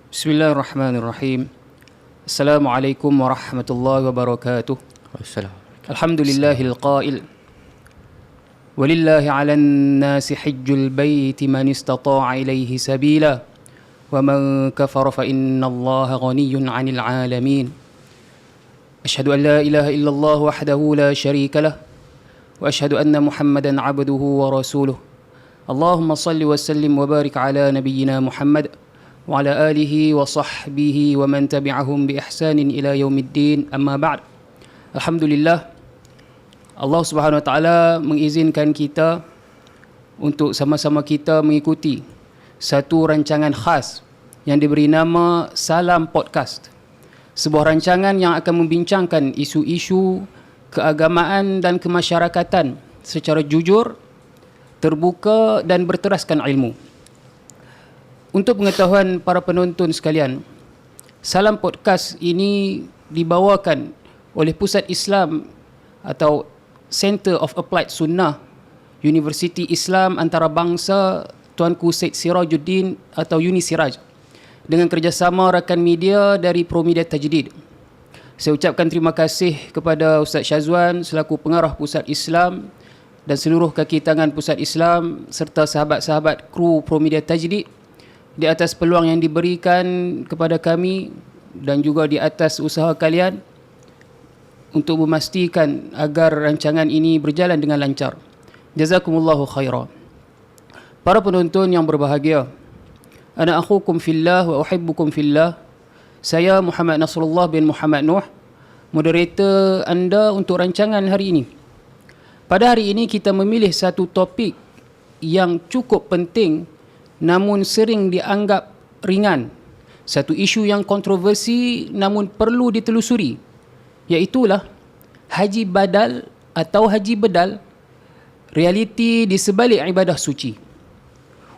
Bismillahirrahmanirrahim. Assalamualaikum warahmatullahi wabarakatuh. Wassalam. Alhamdulillahil qail. Walillahi 'alan nasi hajjul baiti man istata'a ilaihi sabila. Wa man kafara fa innallaha ghaniyyun 'anil 'alamin. Asyhadu an la ilaha illallah wahdahu la syarika lah. Wa asyhadu anna Muhammadan 'abduhu wa rasuluh. Allahumma salli wa sallim wa barik ala nabiyyina Muhammad wa ala alihi wa sahbihi wa man tabi'ahum bi ihsanin ila yaumiddin, amma ba'd. Alhamdulillah, Allah Subhanahu wa taala mengizinkan kita untuk sama-sama kita mengikuti satu rancangan khas yang diberi nama Salam Podcast. Sebuah rancangan yang akan membincangkan isu-isu keagamaan dan kemasyarakatan secara jujur, terbuka dan berteraskan ilmu. Untuk pengetahuan para penonton sekalian, Salam Podcast ini dibawakan oleh Pusat Islam atau Center of Applied Sunnah Universiti Islam Antarabangsa Tuanku Syed Sirajuddin atau Uni Siraj dengan kerjasama rakan media dari Promedia Tajdid. Saya ucapkan terima kasih kepada Ustaz Syazwan selaku pengarah Pusat Islam dan seluruh kaki tangan Pusat Islam serta sahabat-sahabat kru Promedia Tajdid di atas peluang yang diberikan kepada kami dan juga di atas usaha kalian untuk memastikan agar rancangan ini berjalan dengan lancar. Jazakumullahu khairan. Para penonton yang berbahagia, ana akhukum fillah wa uhibbukum fillah. Saya Muhammad Nasrullah bin Muhammad Nuh, moderator anda untuk rancangan hari ini. Pada hari ini kita memilih satu topik yang cukup penting namun sering dianggap ringan. Satu isu yang kontroversi namun perlu ditelusuri, iaitulah haji badal atau haji bedal, realiti di sebalik ibadah suci.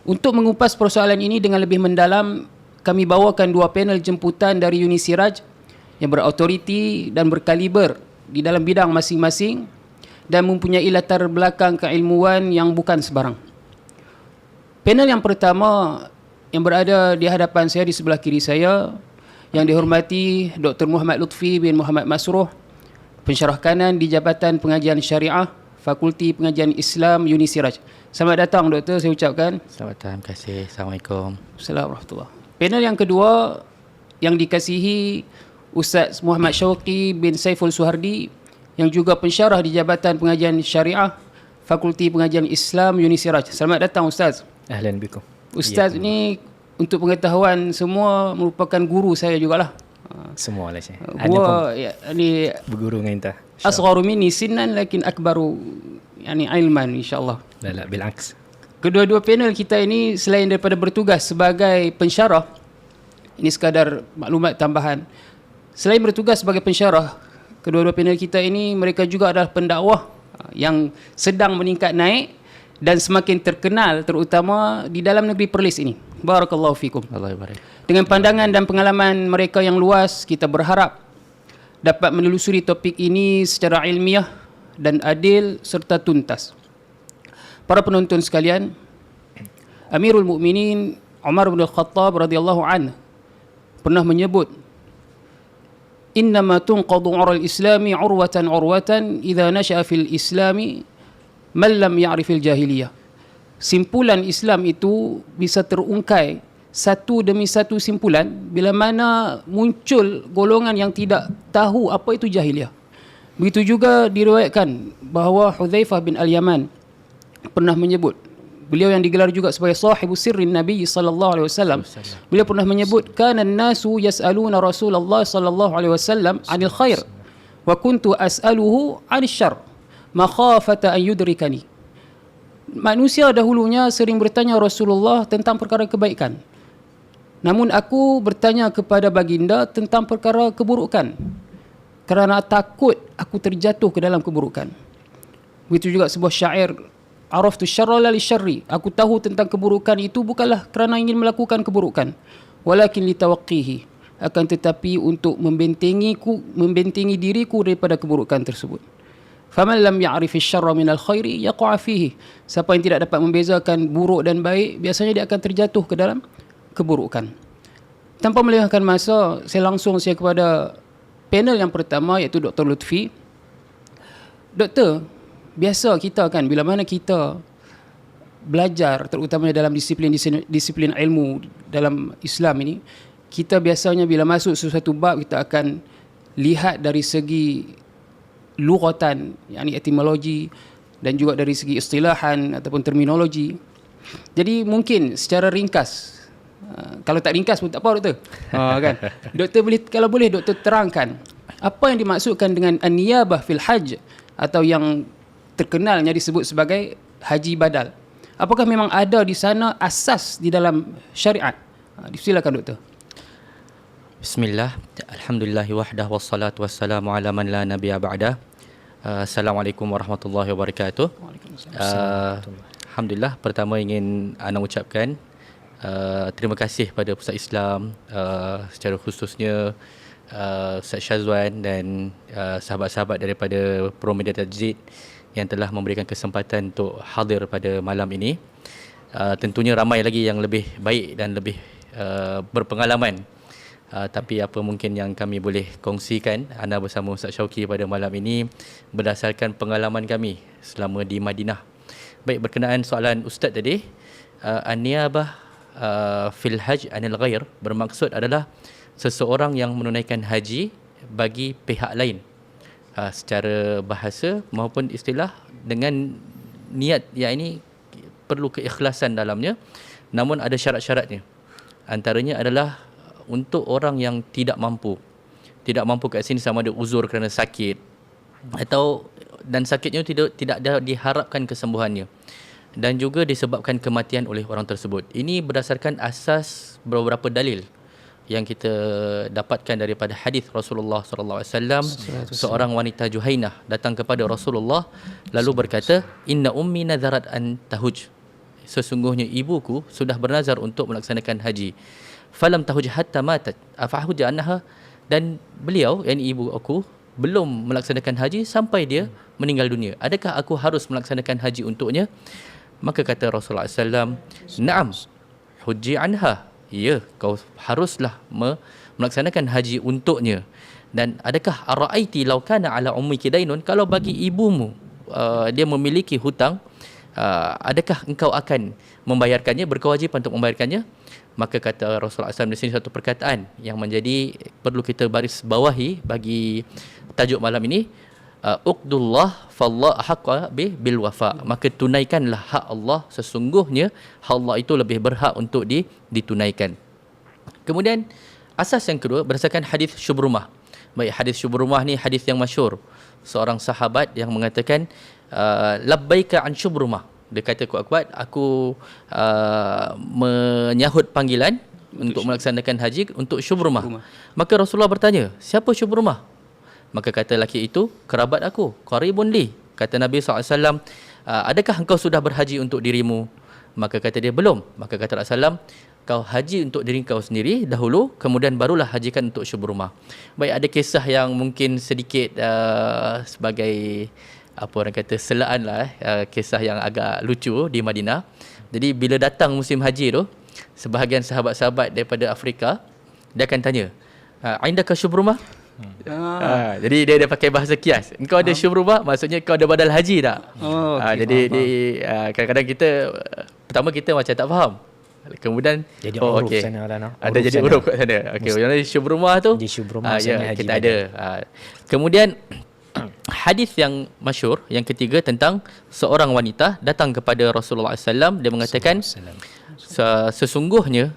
Untuk mengupas persoalan ini dengan lebih mendalam, kami bawakan dua panel jemputan dari Uni Siraj yang berautoriti dan berkaliber di dalam bidang masing-masing dan mempunyai latar belakang keilmuan yang bukan sebarang. Panel yang pertama yang berada di hadapan saya, di sebelah kiri saya, yang dihormati Dr. Muhammad Lutfi bin Muhammad Masruh, pensyarah kanan di Jabatan Pengajian Syariah, Fakulti Pengajian Islam Uni Siraj. Selamat datang Doktor, saya ucapkan. Selamat datang, terima kasih. Assalamualaikum. Assalamualaikum. Panel yang kedua yang dikasihi Ustaz Muhammad Syauqi bin Saiful Suhardi, yang juga pensyarah di Jabatan Pengajian Syariah, Fakulti Pengajian Islam Uni Siraj. Selamat datang Ustaz. Ahlan bikum. Ustaz ni untuk pengetahuan semua merupakan guru saya jugalah. Semua lah saya. Gua ya, ni berguru dengan kita. asgharu minni sinnan lakin akbaru yani ilman insyaallah. La bilaks. Kedua-dua panel kita ini selain daripada bertugas sebagai pensyarah, ini sekadar maklumat tambahan. Selain bertugas sebagai pensyarah, kedua-dua panel kita ini mereka juga adalah pendakwah yang sedang meningkat naik dan semakin terkenal terutama di dalam negeri Perlis ini. Barakallahu fikum. Allah barik. Dengan pandangan dan pengalaman mereka yang luas, kita berharap dapat menelusuri topik ini secara ilmiah dan adil serta tuntas. Para penonton sekalian, Amirul Mukminin Umar bin Al-Khattab radhiyallahu anhu pernah menyebut, "Innama tunqadu 'ural islami 'urwatan idza nasha'a fil islami man lam ya'rifil jahiliyah." Simpulan Islam itu bisa terungkai satu demi satu simpulan bila mana muncul golongan yang tidak tahu apa itu jahiliyah. Begitu juga diriwayatkan bahawa Hudzaifah bin Al-Yaman pernah menyebut, beliau yang digelar juga sebagai sahibu sirrin Nabi sallallahu alaihi wasallam, beliau pernah menyebut, kana an-nasu yas'aluna Rasulullah sallallahu alaihi wasallam 'anil khair wa kuntu as'aluhu 'anil syarr makhafata an yudrikani. Manusia dahulunya sering bertanya Rasulullah tentang perkara kebaikan, namun aku bertanya kepada baginda tentang perkara keburukan kerana takut aku terjatuh ke dalam keburukan. Begitu juga sebuah syair, araftu syarra la li syarri, aku tahu tentang keburukan itu bukanlah kerana ingin melakukan keburukan, walakin li tawaqqihi, akan tetapi untuk membentengi diriku daripada keburukan tersebut. Faman lam ya'rif asy-syarra minal khairi yaqa' fihi. Siapa yang tidak dapat membezakan buruk dan baik, biasanya dia akan terjatuh ke dalam keburukan. tanpa melengahkan masa, saya langsung kepada panel yang pertama, iaitu Dr. Lutfi. Doktor, biasa kita kan bila mana kita belajar, terutama dalam disiplin ilmu dalam Islam ini, kita biasanya bila masuk sesuatu bab, kita akan lihat dari segi lughatan, yakni etimologi, dan juga dari segi istilahan ataupun terminologi. Jadi mungkin secara ringkas, kalau tak ringkas pun tak apa doktor. Kan? Doktor boleh, kalau boleh doktor terangkan apa yang dimaksudkan dengan an-niyabah fil hajj, atau yang terkenalnya disebut sebagai haji badal. Apakah memang ada di sana asas di dalam syariat? Silakan doktor. Bismillah, alhamdulillahi wahdah wassalatu wassalamu ala man la nabiyya ba'dah. Assalamualaikum warahmatullahi wabarakatuh. Alhamdulillah, pertama ingin ana ucapkan terima kasih pada Pusat Islam, secara khususnya Ustaz Syazwan dan sahabat-sahabat daripada Promedia Tajzid yang telah memberikan kesempatan untuk hadir pada malam ini. Tentunya ramai lagi yang lebih baik dan lebih berpengalaman. Tapi apa mungkin yang kami boleh kongsikan ana bersama Ustaz Syauqi pada malam ini berdasarkan pengalaman kami selama di Madinah. Baik, berkenaan soalan Ustaz tadi, an-niyabah fil hajj anil ghair bermaksud adalah seseorang yang menunaikan haji bagi pihak lain, secara bahasa maupun istilah, dengan niat yang ini perlu keikhlasan dalamnya, namun ada syarat-syaratnya. Antaranya adalah untuk orang yang tidak mampu kat sini, sama ada uzur kerana sakit atau dan sakitnya tidak ada diharapkan kesembuhannya, dan juga disebabkan kematian oleh orang tersebut. Ini berdasarkan asas beberapa dalil yang kita dapatkan daripada hadis Rasulullah sallallahu alaihi wasallam. Seorang wanita Juhainah datang kepada Rasulullah lalu berkata, "Inna ummi nazarat an tahuj." Sesungguhnya ibuku sudah bernazar untuk melaksanakan haji. Falam tahuj hatta matat afahuj annaha, dan beliau, yakni ibu aku, belum melaksanakan haji sampai dia meninggal dunia. Adakah aku harus melaksanakan haji untuknya? Maka kata Rasulullah SAW, "Na'am, hujji anha." Ya, kau haruslah melaksanakan haji untuknya. Dan adakah ara'aiti law kana ala ummiki dainun, kalau bagi ibumu dia memiliki hutang, adakah engkau akan membayarkannya, berkewajipan untuk membayarkannya? Maka kata Rasulullah SAW di sini satu perkataan yang menjadi perlu kita baris bawahi bagi tajuk malam ini, uqdullah fallah haqqa bil wafa. Maka tunaikanlah hak Allah, sesungguhnya hak Allah itu lebih berhak untuk ditunaikan. Kemudian asas yang kedua berdasarkan hadis Syubrumah. Baik, hadis Syubrumah ni hadis yang masyhur. Seorang sahabat yang mengatakan, labbaika an Syubrumah. Dia kata, kuat-kuat aku menyahut panggilan untuk melaksanakan haji untuk Syubrumah. Maka Rasulullah bertanya, siapa Syubrumah? Maka kata lelaki itu, kerabat aku, qaribun li. Kata Nabi SAW, adakah engkau sudah berhaji untuk dirimu? Maka kata dia, belum. Maka kata Rasulullah SAW, kau haji untuk diri kau sendiri dahulu, kemudian barulah hajikan untuk Syubrumah. Baik, ada kisah yang mungkin sedikit sebagai apa orang kata selaan lah, kisah yang agak lucu di Madinah. Jadi bila datang musim haji tu, sebahagian sahabat-sahabat daripada Afrika, dia akan tanya, "Indaka Syubrumah?" Jadi dia pakai bahasa kias. Engkau ada Syubrumah, maksudnya kau ada badal haji tak? Jadi kadang-kadang kita pertama kita macam tak faham. Kemudian jadi uruf sana lah, ada jadi uruf kat sana. Okey, yang Syubrumah tu di Syubrumah ya, kita ada. Kemudian hadis yang masyhur yang ketiga tentang seorang wanita datang kepada Rasulullah SAW. Dia mengatakan, sesungguhnya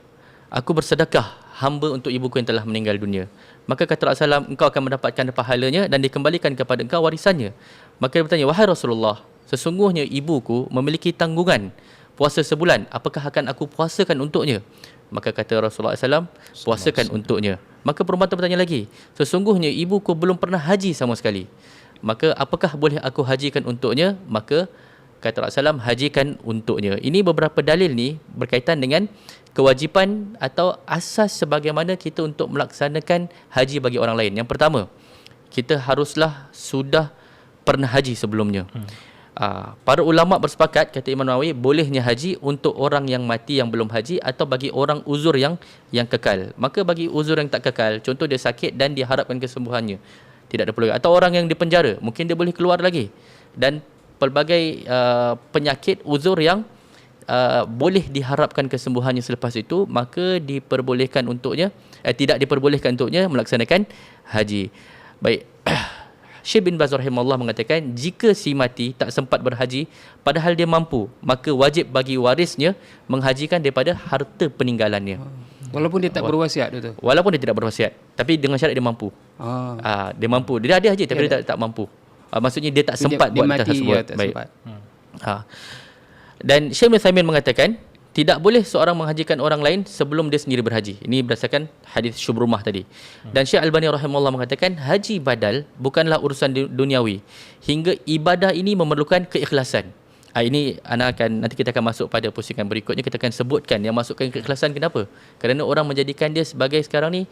aku bersedekah hamba untuk ibuku yang telah meninggal dunia. Maka kata Rasulullah SAW, engkau akan mendapatkan pahalanya dan dikembalikan kepada engkau warisannya. Maka dia bertanya, wahai Rasulullah, sesungguhnya ibuku memiliki tanggungan puasa sebulan, apakah akan aku puasakan untuknya? Maka kata Rasulullah SAW, puasakan untuknya. Maka perempuan tu bertanya lagi, sesungguhnya ibuku belum pernah haji sama sekali, maka apakah boleh aku hajikan untuknya? Maka kata Rasulullah SAW, hajikan untuknya. Ini beberapa dalil ni berkaitan dengan kewajipan atau asas sebagaimana kita untuk melaksanakan haji bagi orang lain. Yang pertama, kita haruslah sudah pernah haji sebelumnya. Para ulama bersepakat, kata Imam Nawawi, bolehnya haji untuk orang yang mati yang belum haji atau bagi orang uzur yang kekal. Maka bagi uzur yang tak kekal, contoh dia sakit dan diharapkan kesembuhannya, tidak ada perlu, atau orang yang dipenjara, mungkin dia boleh keluar lagi, dan pelbagai penyakit uzur yang boleh diharapkan kesembuhannya selepas itu, maka diperbolehkan untuknya, tidak diperbolehkan untuknya melaksanakan haji. Baik. Syekh bin Baz rahimahullah mengatakan, jika si mati tak sempat berhaji padahal dia mampu, maka wajib bagi warisnya menghajikan daripada harta peninggalannya. Walaupun dia tak berwasiat tu. Walaupun dia tidak berwasiat, tapi dengan syarat dia mampu. Dia mampu. Dia ada haji tapi dia tak mampu. Maksudnya dia tak sempat buat hal tersebut. Baik. Dan Syekh bin Utsaimin mengatakan, tidak boleh seorang menghajikan orang lain sebelum dia sendiri berhaji. Ini berdasarkan hadis Syubrumah tadi. Dan Syekh Albani rahimahullah mengatakan, haji badal bukanlah urusan duniawi. Hingga ibadah ini memerlukan keikhlasan. Ini nanti kita akan masuk pada pusingan berikutnya, kita akan sebutkan yang masukkan keikhlasan. Kenapa? Kerana orang menjadikan dia sebagai sekarang ni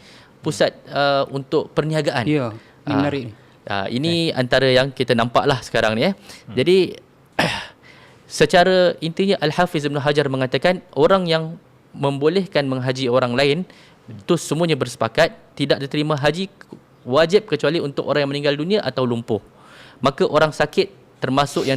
pusat untuk perniagaan. Ya, ini menarik ni. Ini antara yang kita nampaklah sekarang ni. Jadi secara intinya Al-Hafiz Ibn Hajar mengatakan, orang yang membolehkan menghaji orang lain itu semuanya bersepakat tidak diterima haji wajib kecuali untuk orang yang meninggal dunia atau lumpuh. Maka orang sakit termasuk yang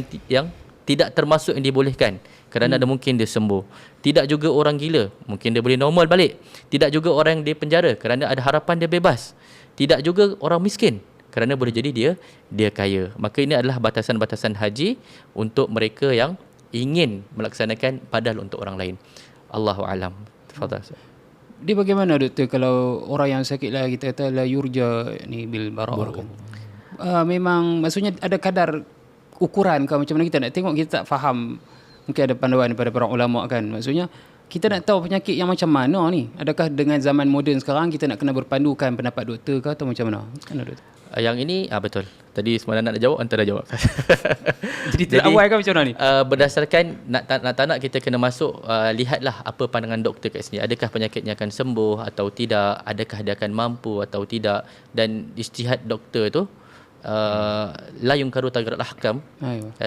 tidak termasuk yang dibolehkan, kerana ada mungkin dia sembuh. Tidak juga orang gila, mungkin dia boleh normal balik. Tidak juga orang yang dipenjara, kerana ada harapan dia bebas. Tidak juga orang miskin, kerana boleh jadi dia kaya. Maka ini adalah batasan-batasan haji untuk mereka yang ingin melaksanakan badal untuk orang lain. Allahu alam. Tafadhal. Dia bagaimana doktor kalau orang yang sakit lah, kita kata la yurja ni bil bara'ah kan? Memang maksudnya ada kadar ukuran kan, macam mana kita nak tengok, kita tak faham. Mungkin ada panduan daripada para ulama kan. Maksudnya kita nak tahu penyakit yang macam mana ni. Adakah dengan zaman moden sekarang kita nak kena berpandukan pendapat doktor ke atau macam mana? Kan doktor? Yang ini betul. Tadi sebenarnya nak jawab, antara jawab. Jadi awal kan macam mana ni? Berdasarkan tak nak kita kena masuk, lihatlah apa pandangan doktor kat sini. Adakah penyakitnya akan sembuh atau tidak? Adakah dia akan mampu atau tidak? Dan ijtihad doktor tu la yunkaru taghyirul ahkam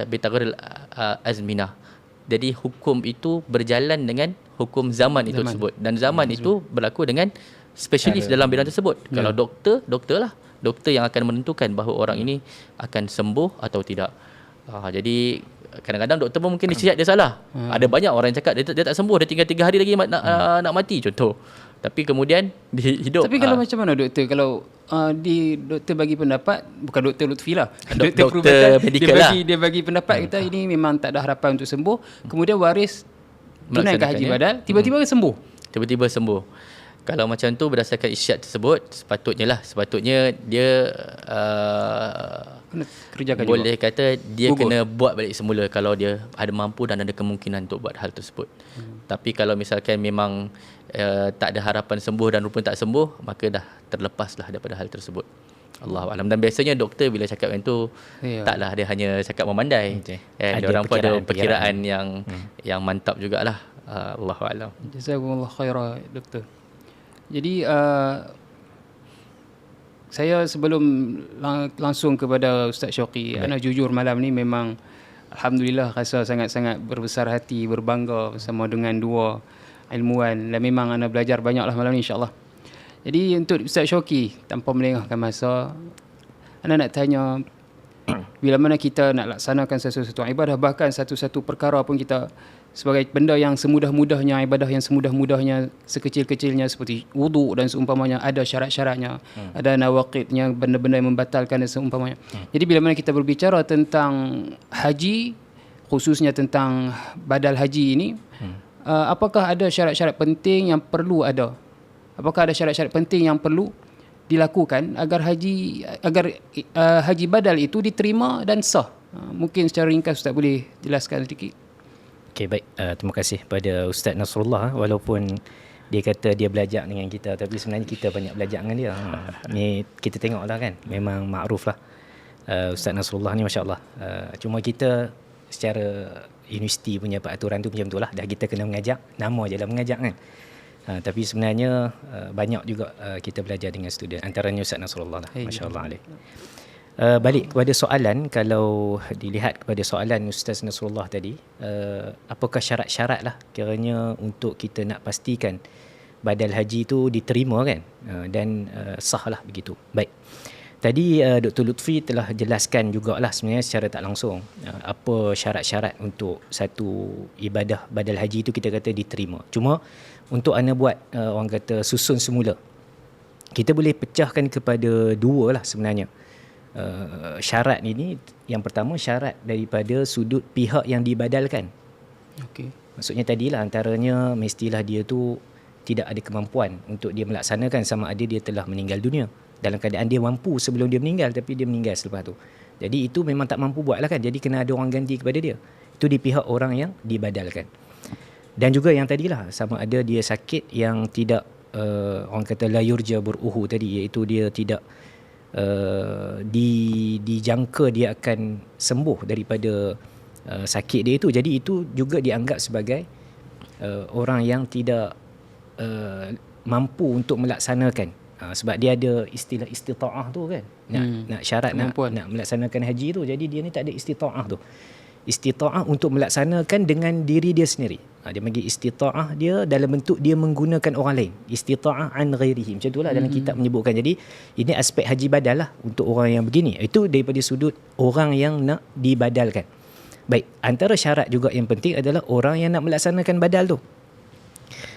bi taghyiril azminah. Jadi hukum itu berjalan dengan hukum zaman itu tersebut, dan zaman itu berlaku dengan spesialis dalam bidang tersebut. Kalau doktor lah, doktor yang akan menentukan bahawa orang ini akan sembuh atau tidak. Jadi kadang-kadang doktor pun mungkin disihat dia salah. Ada banyak orang yang cakap dia tak sembuh, dia tinggal 3 hari lagi nak mati contoh. Tapi kemudian dia hidup. Tapi kalau macam mana doktor, kalau doktor bagi pendapat, bukan doktor Lutfi lah, doktor perubatan, dia bagi pendapat kita ini memang tak ada harapan untuk sembuh, kemudian waris tunaikan haji badal, tiba-tiba sembuh. Tiba-tiba sembuh. Kalau macam tu berdasarkan ijtihad tersebut, sepatutnya dia kerjakan boleh juga. kata dia kena buat balik semula kalau dia ada mampu dan ada kemungkinan untuk buat hal tersebut. Tapi kalau misalkan memang tak ada harapan sembuh dan rupanya tak sembuh, maka dah terlepaslah daripada hal tersebut. Allahualam. Dan biasanya doktor bila cakap macam tu, taklah dia hanya cakap memandai. Dia orang pun ada perkiraan yang mantap jugalah. Allahualam. Jazakumullah khairah doktor. Jadi saya sebelum langsung kepada Ustaz Syauqi, ana jujur malam ni memang alhamdulillah rasa sangat-sangat berbesar hati, berbangga bersama dengan dua ilmuwan, dan memang ana belajar banyaklah malam ni insya-Allah. Jadi untuk Ustaz Syauqi, tanpa melengahkan masa, ana nak tanya, bila mana kita nak laksanakan sesuatu ibadah, bahkan satu-satu perkara pun kita sebagai benda yang semudah-mudahnya, ibadah yang semudah-mudahnya, sekecil-kecilnya seperti wuduk dan seumpamanya, ada syarat-syaratnya, ada nawaqidnya, benda-benda yang membatalkan dan seumpamanya. Jadi bila mana kita berbicara tentang haji, khususnya tentang badal haji ini, apakah ada syarat-syarat penting yang perlu ada? Apakah ada syarat-syarat penting yang perlu dilakukan agar haji badal itu diterima dan sah? Mungkin secara ringkas Ustaz boleh jelaskan sedikit. Okey, baik. Terima kasih pada Ustaz Nasrullah. Walaupun dia kata dia belajar dengan kita, tapi sebenarnya kita banyak belajar dengan dia. Ni kita tengoklah kan, memang makruf lah Ustaz Nasrullah ni, Masya Allah. Cuma kita secara universiti punya peraturan tu macam tu lah. Dah kita kena mengajak, nama je lah mengajak kan. Tapi sebenarnya banyak juga kita belajar dengan student, antaranya Ustaz Nasrullah lah. Masya Allah alaih. Balik kepada soalan, kalau dilihat kepada soalan Ustaz Nasrullah tadi, apakah syarat-syarat lah kiranya untuk kita nak pastikan badal haji itu diterima kan, dan sah lah begitu. Baik, tadi Dr. Lutfi telah jelaskan jugalah sebenarnya secara tak langsung apa syarat-syarat untuk satu ibadah badal haji itu kita kata diterima. Cuma untuk anda buat orang kata susun semula, kita boleh pecahkan kepada dua lah sebenarnya. Syarat ini, yang pertama syarat daripada sudut pihak yang dibadalkan. Okey. Maksudnya tadilah antaranya mestilah dia tu tidak ada kemampuan untuk dia melaksanakan, sama ada dia telah meninggal dunia dalam keadaan dia mampu sebelum dia meninggal tapi dia meninggal selepas tu. Jadi itu memang tak mampu buat lah kan, jadi kena ada orang ganti kepada dia. Itu di pihak orang yang dibadalkan. Dan juga yang tadilah, sama ada dia sakit yang tidak orang kata la yurja bur'uhu tadi, iaitu dia tidak dijangka dia akan sembuh daripada sakit dia itu. Jadi itu juga dianggap sebagai orang yang tidak mampu untuk melaksanakan, sebab dia ada istilah istita'ah tu kan, nak syarat nak melaksanakan haji tu. Jadi dia ni tak ada istita'ah tu. Istita'ah untuk melaksanakan dengan diri dia sendiri. Dia bagi istita'ah dia dalam bentuk dia menggunakan orang lain. Istita'ah an ghairihi. Macam itulah dalam kitab menyebutkan. Jadi ini aspek haji badal lah untuk orang yang begini. Itu daripada sudut orang yang nak dibadalkan. Baik, antara syarat juga yang penting adalah orang yang nak melaksanakan badal tu.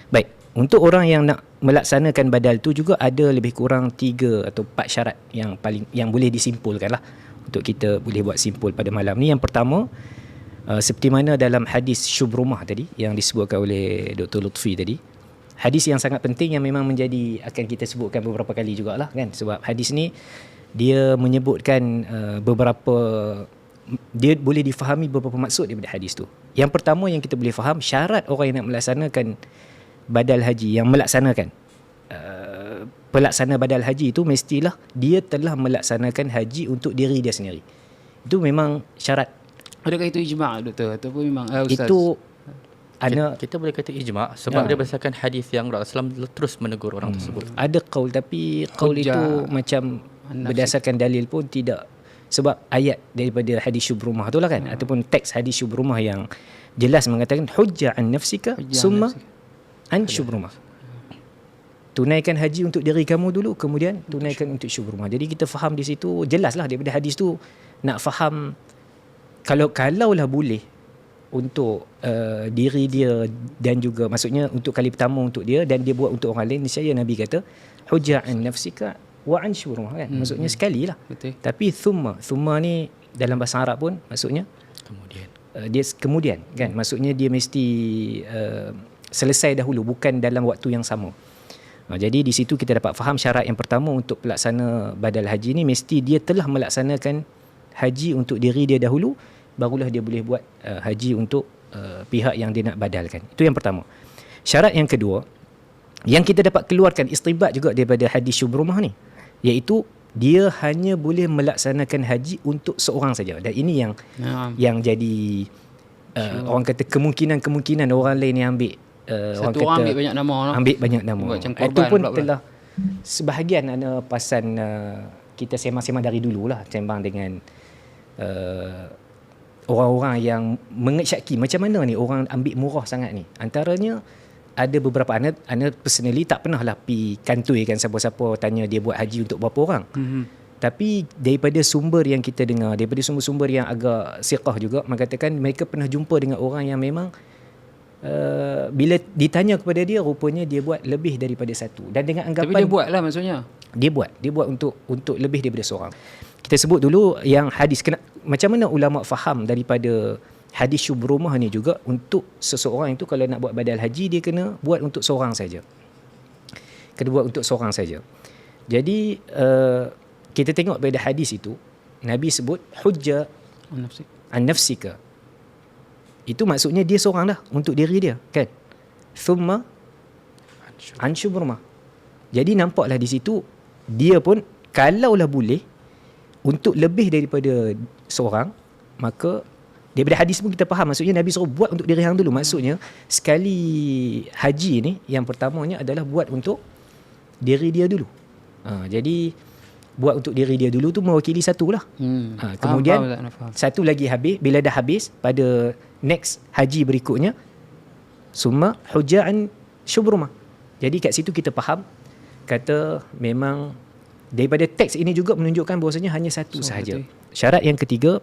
Baik, untuk orang yang nak melaksanakan badal tu juga ada lebih kurang 3 atau 4 syarat yang boleh disimpulkan lah, untuk kita boleh buat simpul pada malam ni. Yang pertama, seperti mana dalam hadis Syubrumah tadi yang disebutkan oleh Dr. Lutfi tadi, hadis yang sangat penting yang memang akan kita sebutkan beberapa kali jugalah kan, sebab hadis ni dia menyebutkan dia boleh difahami beberapa maksud daripada hadis tu. Yang pertama yang kita boleh faham, syarat orang yang nak melaksanakan badal haji, yang melaksanakan pelaksana badal haji itu mestilah dia telah melaksanakan haji untuk diri dia sendiri. Itu memang syarat. Adakah itu ijma' doktor ataupun memang ustaz? Itu kita boleh kata ijma' sebab dia berdasarkan hadis yang Rasulullah SAW terus menegur orang tersebut. Ada qaul, tapi qaul itu macam berdasarkan dalil pun tidak, sebab ayat daripada hadis Syubrumah tu lah kan, ataupun teks hadis Syubrumah yang jelas mengatakan hujjah an nafsika summa an Syubrumah. Tunaikan haji untuk diri kamu dulu, kemudian tunaikan untuk Syubrumah. Jadi kita faham di situ jelaslah daripada hadis tu, nak faham kalaulah boleh untuk diri dia, dan juga maksudnya untuk kali pertama untuk dia dan dia buat untuk orang lain, niscaya Nabi kata hujjah an nafsika wa an Syubrumah kan. Maksudnya sekali lah. Betul. Tapi thumma ni dalam bahasa Arab pun maksudnya kemudian. Dia kemudian kan, maksudnya dia mesti selesai dahulu, bukan dalam waktu yang sama. Jadi di situ kita dapat faham syarat yang pertama untuk pelaksana badal haji ni, mesti dia telah melaksanakan haji untuk diri dia dahulu, barulah dia boleh buat haji untuk pihak yang dia nak badalkan. Itu yang pertama. Syarat yang kedua yang kita dapat keluarkan istibat juga daripada hadis Syubrumah ni, iaitu dia hanya boleh melaksanakan haji untuk seorang saja. Dan ini yang jadi orang kata kemungkinan orang lain yang ambil satu orang ambil banyak nama lah. Ambil banyak nama. Itu pun telah sebahagian pasan kita sembang-sembang dari dululah, sembang dengan orang-orang yang mengesyaki macam mana ni orang ambil murah sangat ni. Antaranya ada beberapa anak personally tak pernah lah pergi kantuikan siapa-siapa tanya dia buat haji untuk berapa orang. Tapi daripada sumber yang kita dengar, daripada sumber-sumber yang agak siqah juga, mengatakan mereka pernah jumpa dengan orang yang memang bila ditanya kepada dia, rupanya dia buat lebih daripada satu. Dan dengan anggapan, tapi dia buat lah maksudnya. Dia buat untuk lebih daripada seorang. Kita sebut dulu yang hadis, macam mana ulama faham daripada hadis Syubrumah ni juga, untuk seseorang itu kalau nak buat badal haji dia kena buat untuk seorang saja. Kena buat untuk seorang saja. Jadi kita tengok pada hadis itu, Nabi sebut hujjah an nafsika. Itu maksudnya dia seorang dah untuk diri dia kan. Thumma an Syubrumah. Jadi nampaklah di situ dia pun kalaulah boleh untuk lebih daripada seorang, maka daripada hadis pun kita faham maksudnya Nabi suruh buat untuk diri hang dulu. Maksudnya sekali haji ni yang pertamanya adalah buat untuk diri dia dulu. Jadi buat untuk diri dia dulu tu mewakili satu lah. Kemudian faham. satu lagi habis, bila dah habis pada next haji berikutnya, summa hujja'an syubrumah. Jadi kat situ kita faham, kata memang daripada teks ini juga menunjukkan bahawasanya hanya satu sahaja. Syarat yang ketiga,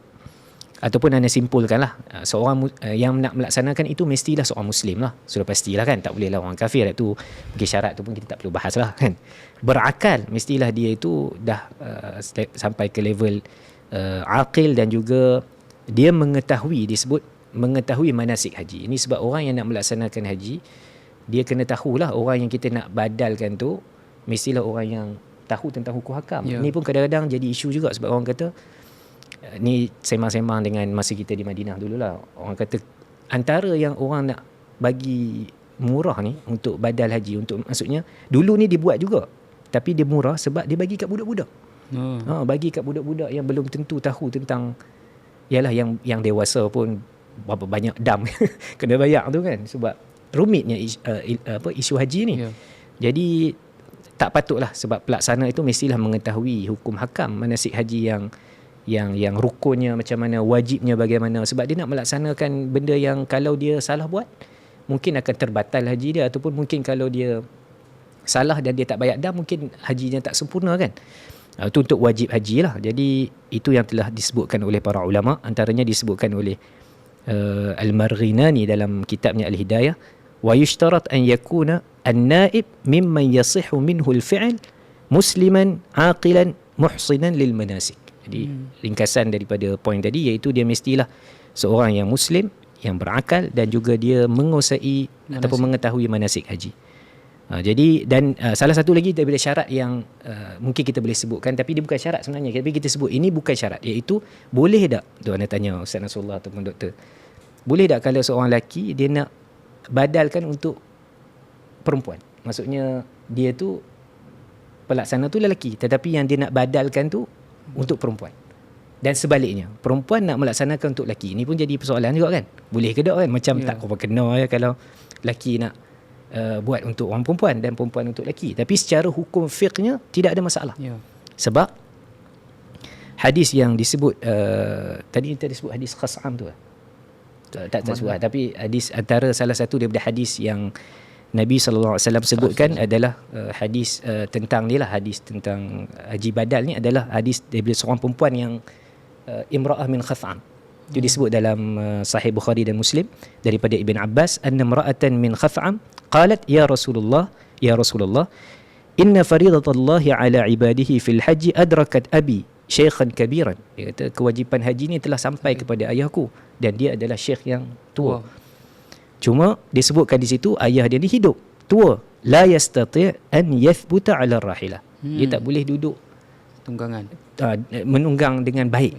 ataupun anda simpulkanlah, seorang yang nak melaksanakan itu mestilah seorang Muslim lah. Sudah pastilah kan, tak bolehlah orang kafir. Itu mungkin syarat tu pun kita tak perlu bahas lah kan. Berakal, mestilah dia itu dah sampai ke level aqil, dan juga dia mengetahui, disebut mengetahui manasik haji. Ini sebab orang yang nak melaksanakan haji, dia kena tahulah orang yang kita nak badalkan tu mestilah orang yang tahu tentang hukum hakam. Ini pun kadang-kadang jadi isu juga, sebab orang kata, ni sembang-sembang dengan masa kita di Madinah dululah, orang kata antara yang orang nak bagi murah ni untuk badal haji, untuk maksudnya dulu ni dibuat juga, tapi dia murah sebab dia bagi kat budak-budak. Bagi kat budak-budak yang belum tentu tahu tentang, yalah yang dewasa pun berapa banyak dam kena bayar tu kan, sebab rumitnya isu haji ni. Jadi tak patutlah, sebab pelaksana itu mestilah mengetahui hukum hakam manasik haji yang rukunnya macam mana, wajibnya bagaimana, sebab dia nak melaksanakan benda yang kalau dia salah buat mungkin akan terbatal haji dia, ataupun mungkin kalau dia salah dan dia tak bayar dam, mungkin hajinya tak sempurna kan. Itu untuk wajib haji lah. Jadi itu yang telah disebutkan oleh para ulama, antaranya disebutkan oleh Al-Marghinani dalam kitabnya Al-Hidayah, wa yushtarat an yakuna an-naib mimman yasihhu minhu al-fi'l musliman aqilan muhsinan lil manasik. Jadi ringkasan daripada poin tadi, iaitu dia mestilah seorang yang Muslim, yang berakal, dan juga dia menguasai ataupun mengetahui manasik haji. Jadi dan salah satu lagi daripada syarat yang mungkin kita boleh sebutkan, tapi dia bukan syarat sebenarnya, tapi kita sebut ini bukan syarat, iaitu boleh tak, tu anda tanya Ustaz Nasrullah ataupun doktor, boleh tak kalau seorang lelaki dia nak badalkan untuk perempuan, maksudnya dia tu pelaksana tu lelaki, tetapi yang dia nak badalkan tu untuk perempuan, dan sebaliknya perempuan nak melaksanakan untuk lelaki. Ini pun jadi persoalan juga kan, boleh ke tak kan, macam tak apa kena kalau lelaki nak buat untuk orang perempuan dan perempuan untuk lelaki. Tapi secara hukum fiqhnya tidak ada masalah. Sebab hadis yang disebut tadi kita disebut hadis Khas'am tu tak sebut, tapi hadis antara salah satu daripada hadis yang Nabi SAW sebutkan adalah hadis tentang ni lah, hadis tentang haji badal ni adalah hadis daripada seorang perempuan yang imra'ah min Khas'am. Itu disebut dalam Sahih Bukhari dan Muslim daripada Ibn Abbas, anna imra'atan min Khas'am qalat ya Rasulullah inna faridatallahi ala ibadihi fil haji adrakat abi syaikhan kabiran. Dia kata kewajipan haji ni telah sampai kepada ayahku, dan dia adalah syekh yang tua. Cuma disebutkan di situ ayah dia ni hidup, tua, la yastati' an yathbuta 'ala ar-rahilah. Dia tak boleh duduk tunggangan, menunggang dengan baik.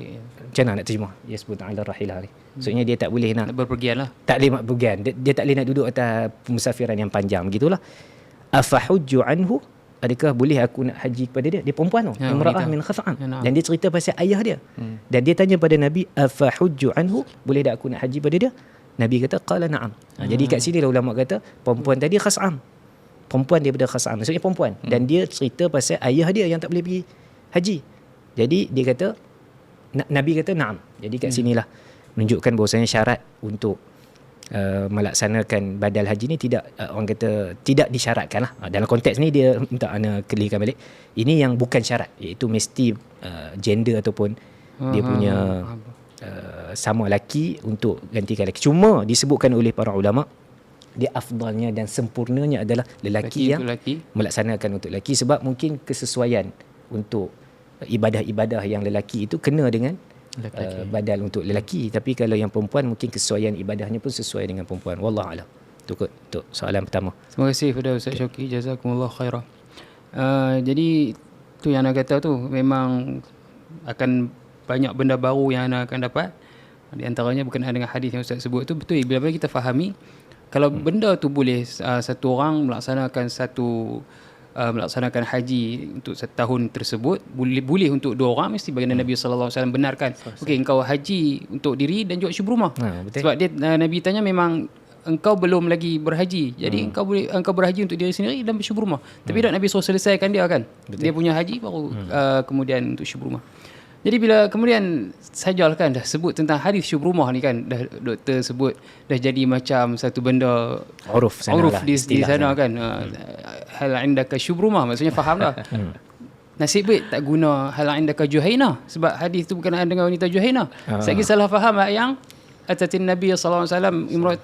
Macam mana nak terjemah yathbuta 'ala ar-rahilah ni? Maksudnya dia tak boleh nak berpergian lah. Tak boleh berpergian. Dia tak boleh nak duduk atas pemusafiran yang panjang begitulah. Afahujju anhu, adakah boleh aku nak haji kepada dia? Dia perempuan tu, imra'ah min Khas'am. Dan dia cerita pasal ayah dia. Dan dia tanya pada Nabi, afahujju anhu, boleh tak aku nak haji pada dia? Nabi kata qala na'am. Jadi kat sini ulama kata perempuan tadi Khas'am. Perempuan daripada Khas'am, maksudnya perempuan. Dan dia cerita pasal ayah dia yang tak boleh pergi haji. Jadi dia kata Nabi kata na'am. Jadi kat sinilah menunjukkan bahawasanya syarat untuk melaksanakan badal haji ni tidak orang kata tidak disyaratkan lah. Dalam konteks ni dia minta ana clearkan balik. Ini yang bukan syarat, iaitu mesti gender ataupun dia punya sama lelaki untuk gantikan lelaki. Cuma disebutkan oleh para ulama, dia afdalnya dan sempurnanya adalah lelaki yang melaksanakan untuk lelaki, sebab mungkin kesesuaian untuk ibadah-ibadah yang lelaki itu kena dengan badal untuk lelaki, tapi kalau yang perempuan mungkin kesesuaian ibadahnya pun sesuai dengan perempuan. Wallahu a'lam. Untuk soalan pertama. Terima kasih kepada Ustaz Syauqi, jazakumullah khairah. Jadi tu yang anda kata tu memang akan banyak benda baru yang anda akan dapat. Di antaranya berkenaan dengan hadis yang Ustaz sebut tu, betul bila kita fahami kalau benda tu boleh satu orang melaksanakan haji untuk setahun tersebut, boleh untuk dua orang, mesti baginda Nabi sallallahu alaihi wasallam benarkan. Okey, engkau haji untuk diri dan juga syubrumah. Sebab dia Nabi tanya memang engkau belum lagi berhaji. Jadi engkau berhaji untuk diri sendiri dan bersyukur rumah. Tapi tak Nabi SAW selesaikan dia kan. Betul. Dia punya haji baru kemudian untuk syukur rumah. Jadi bila kemudian Sajal kan dah sebut tentang hadis syukur rumah ni kan, dah doktor sebut dah jadi macam satu benda uruf di sana kan. Hal indaka syukur rumah, maksudnya faham dah. Nasib baik tak guna hal indaka Juhaina, sebab hadis tu berkenaan dengan wanita Juhaina. Saya lagi salah faham yang atatin Nabi sallallahu alaihi wasallam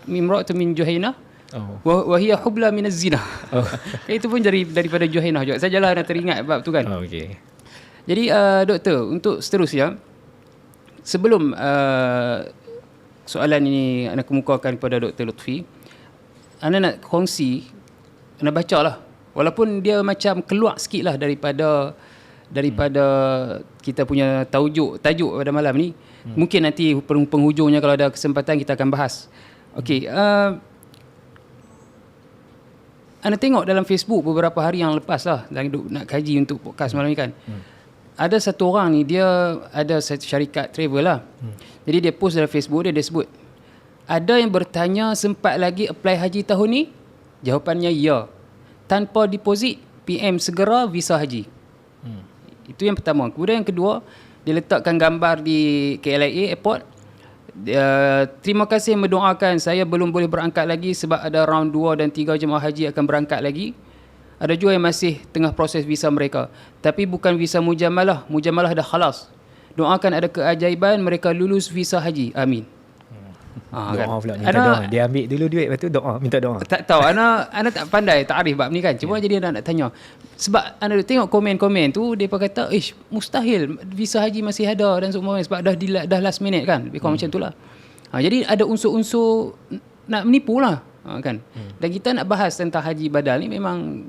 imra'atu min Juhaina wa hiya hubla min az-zina. Itu pun daripada Juhaina juga. Sajalah nak teringat bab tu kan. Okey. Jadi doktor, untuk seterusnya, sebelum soalan ini anda kemukakan kepada Dr. Lutfi, anda nak kongsi, anda baca lah, walaupun dia macam keluar sikit lah daripada kita punya tajuk pada malam ni. Mungkin nanti penghujungnya kalau ada kesempatan kita akan bahas. Okey, anda tengok dalam Facebook beberapa hari yang lepas lah, nak kaji untuk podcast malam ni kan. Ada satu orang ni, dia ada satu syarikat travel lah. Jadi dia post dalam Facebook dia sebut, ada yang bertanya sempat lagi apply haji tahun ni? Jawapannya ya. Tanpa deposit, PM segera visa haji. Itu yang pertama. Kemudian yang kedua, dia letakkan gambar di KLIA airport. Terima kasih mendoakan, saya belum boleh berangkat lagi sebab ada round 2 dan 3 jemaah haji akan berangkat lagi. Ada juga yang masih tengah proses visa mereka. Tapi bukan visa mujamalah. Mujamalah dah khalas. Doakan ada keajaiban mereka lulus visa haji. Amin. Doa kan? pula minta doa. Dia ambil dulu duit, lepas tu doa, minta doa. Tak tahu. Ana tak pandai takrif bab ni kan. Cuma jadi nak tanya. Sebab anda tengok komen-komen tu, mereka kata, mustahil visa haji masih ada dan semua, sebab dah last minute kan. Lebih kurang macam tu lah. Jadi ada unsur-unsur nak menipu lah. Kan? Dan kita nak bahas tentang haji badal ni memang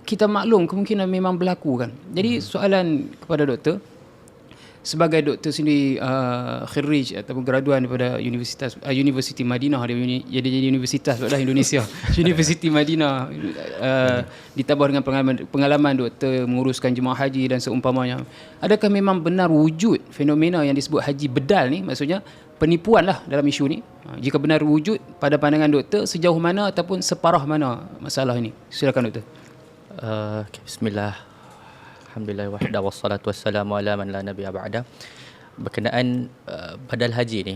kita maklum kemungkinan memang berlaku kan. Jadi soalan kepada doktor, sebagai doktor sendiri khirij ataupun graduan daripada Universiti Madinah, dia jadi universitas pada Indonesia. Universiti Madinah, ditambah dengan pengalaman doktor menguruskan jemaah haji dan seumpamanya. Adakah memang benar wujud fenomena yang disebut haji bedal ni, maksudnya penipuan lah dalam isu ni? Jika benar wujud, pada pandangan doktor, sejauh mana ataupun separah mana masalah ini? Silakan doktor. Bismillah. Alhamdulillah wahda wassalatu wassalamu ala man la nabiyya ba'da. Berkenaan badal haji ni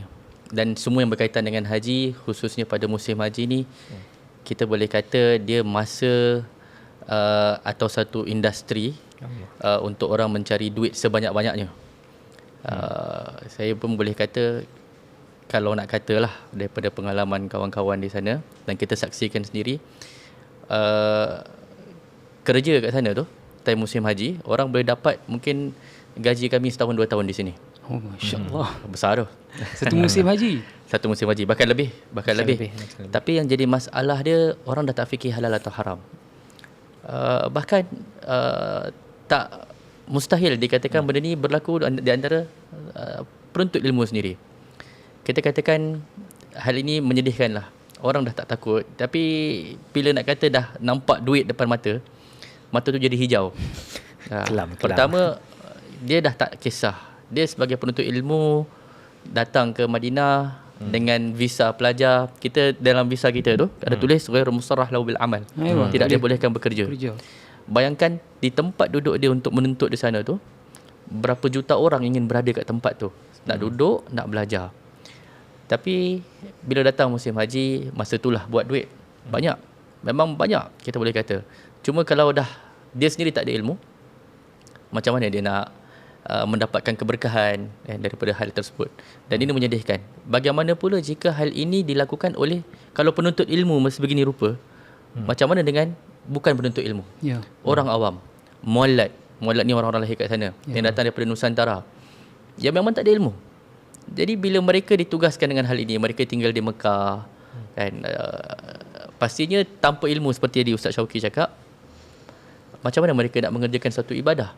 dan semua yang berkaitan dengan haji, khususnya pada musim haji ni, kita boleh kata dia masa atau satu industri untuk orang mencari duit sebanyak-banyaknya. Saya pun boleh kata, kalau nak katalah daripada pengalaman kawan-kawan di sana dan kita saksikan sendiri, kerja kat sana tu time musim haji, orang boleh dapat mungkin gaji kami setahun 2 tahun di sini. Oh, masya-Allah. Besar tu. Satu musim haji. Satu musim haji, bahkan lebih. Tapi yang jadi masalah dia, orang dah tak fikir halal atau haram. Bahkan tak mustahil dikatakan benda ni berlaku di antara penuntut ilmu sendiri. Kita katakan hal ini menyedihkan lah. Orang dah tak takut, tapi bila nak kata dah nampak duit depan mata tu jadi hijau. Kelam. Pertama, dia dah tak kisah. Dia sebagai penuntut ilmu datang ke Madinah dengan visa pelajar. Kita dalam visa kita tu ada tulis ghairu musarrah lahu bil amal. Tidak dibolehkan bekerja. Bayangkan di tempat duduk dia untuk menuntut di sana tu, berapa juta orang ingin berada kat tempat tu. Nak duduk, nak belajar. Tapi bila datang musim haji, masa itulah buat duit. Banyak. Memang banyak kita boleh kata. Cuma kalau dah dia sendiri tak ada ilmu, macam mana dia nak mendapatkan keberkahan daripada hal tersebut? Dan ini menyedihkan. Bagaimana pula jika hal ini dilakukan oleh, kalau penuntut ilmu masih begini rupa, macam mana dengan bukan penuntut ilmu? Orang awam, muallat ni orang-orang lahir kat sana, yang datang daripada Nusantara, yang memang tak ada ilmu. Jadi bila mereka ditugaskan dengan hal ini, mereka tinggal di Mekah kan, pastinya tanpa ilmu seperti yang Ustaz Syauqi cakap, macam mana mereka nak mengerjakan satu ibadah?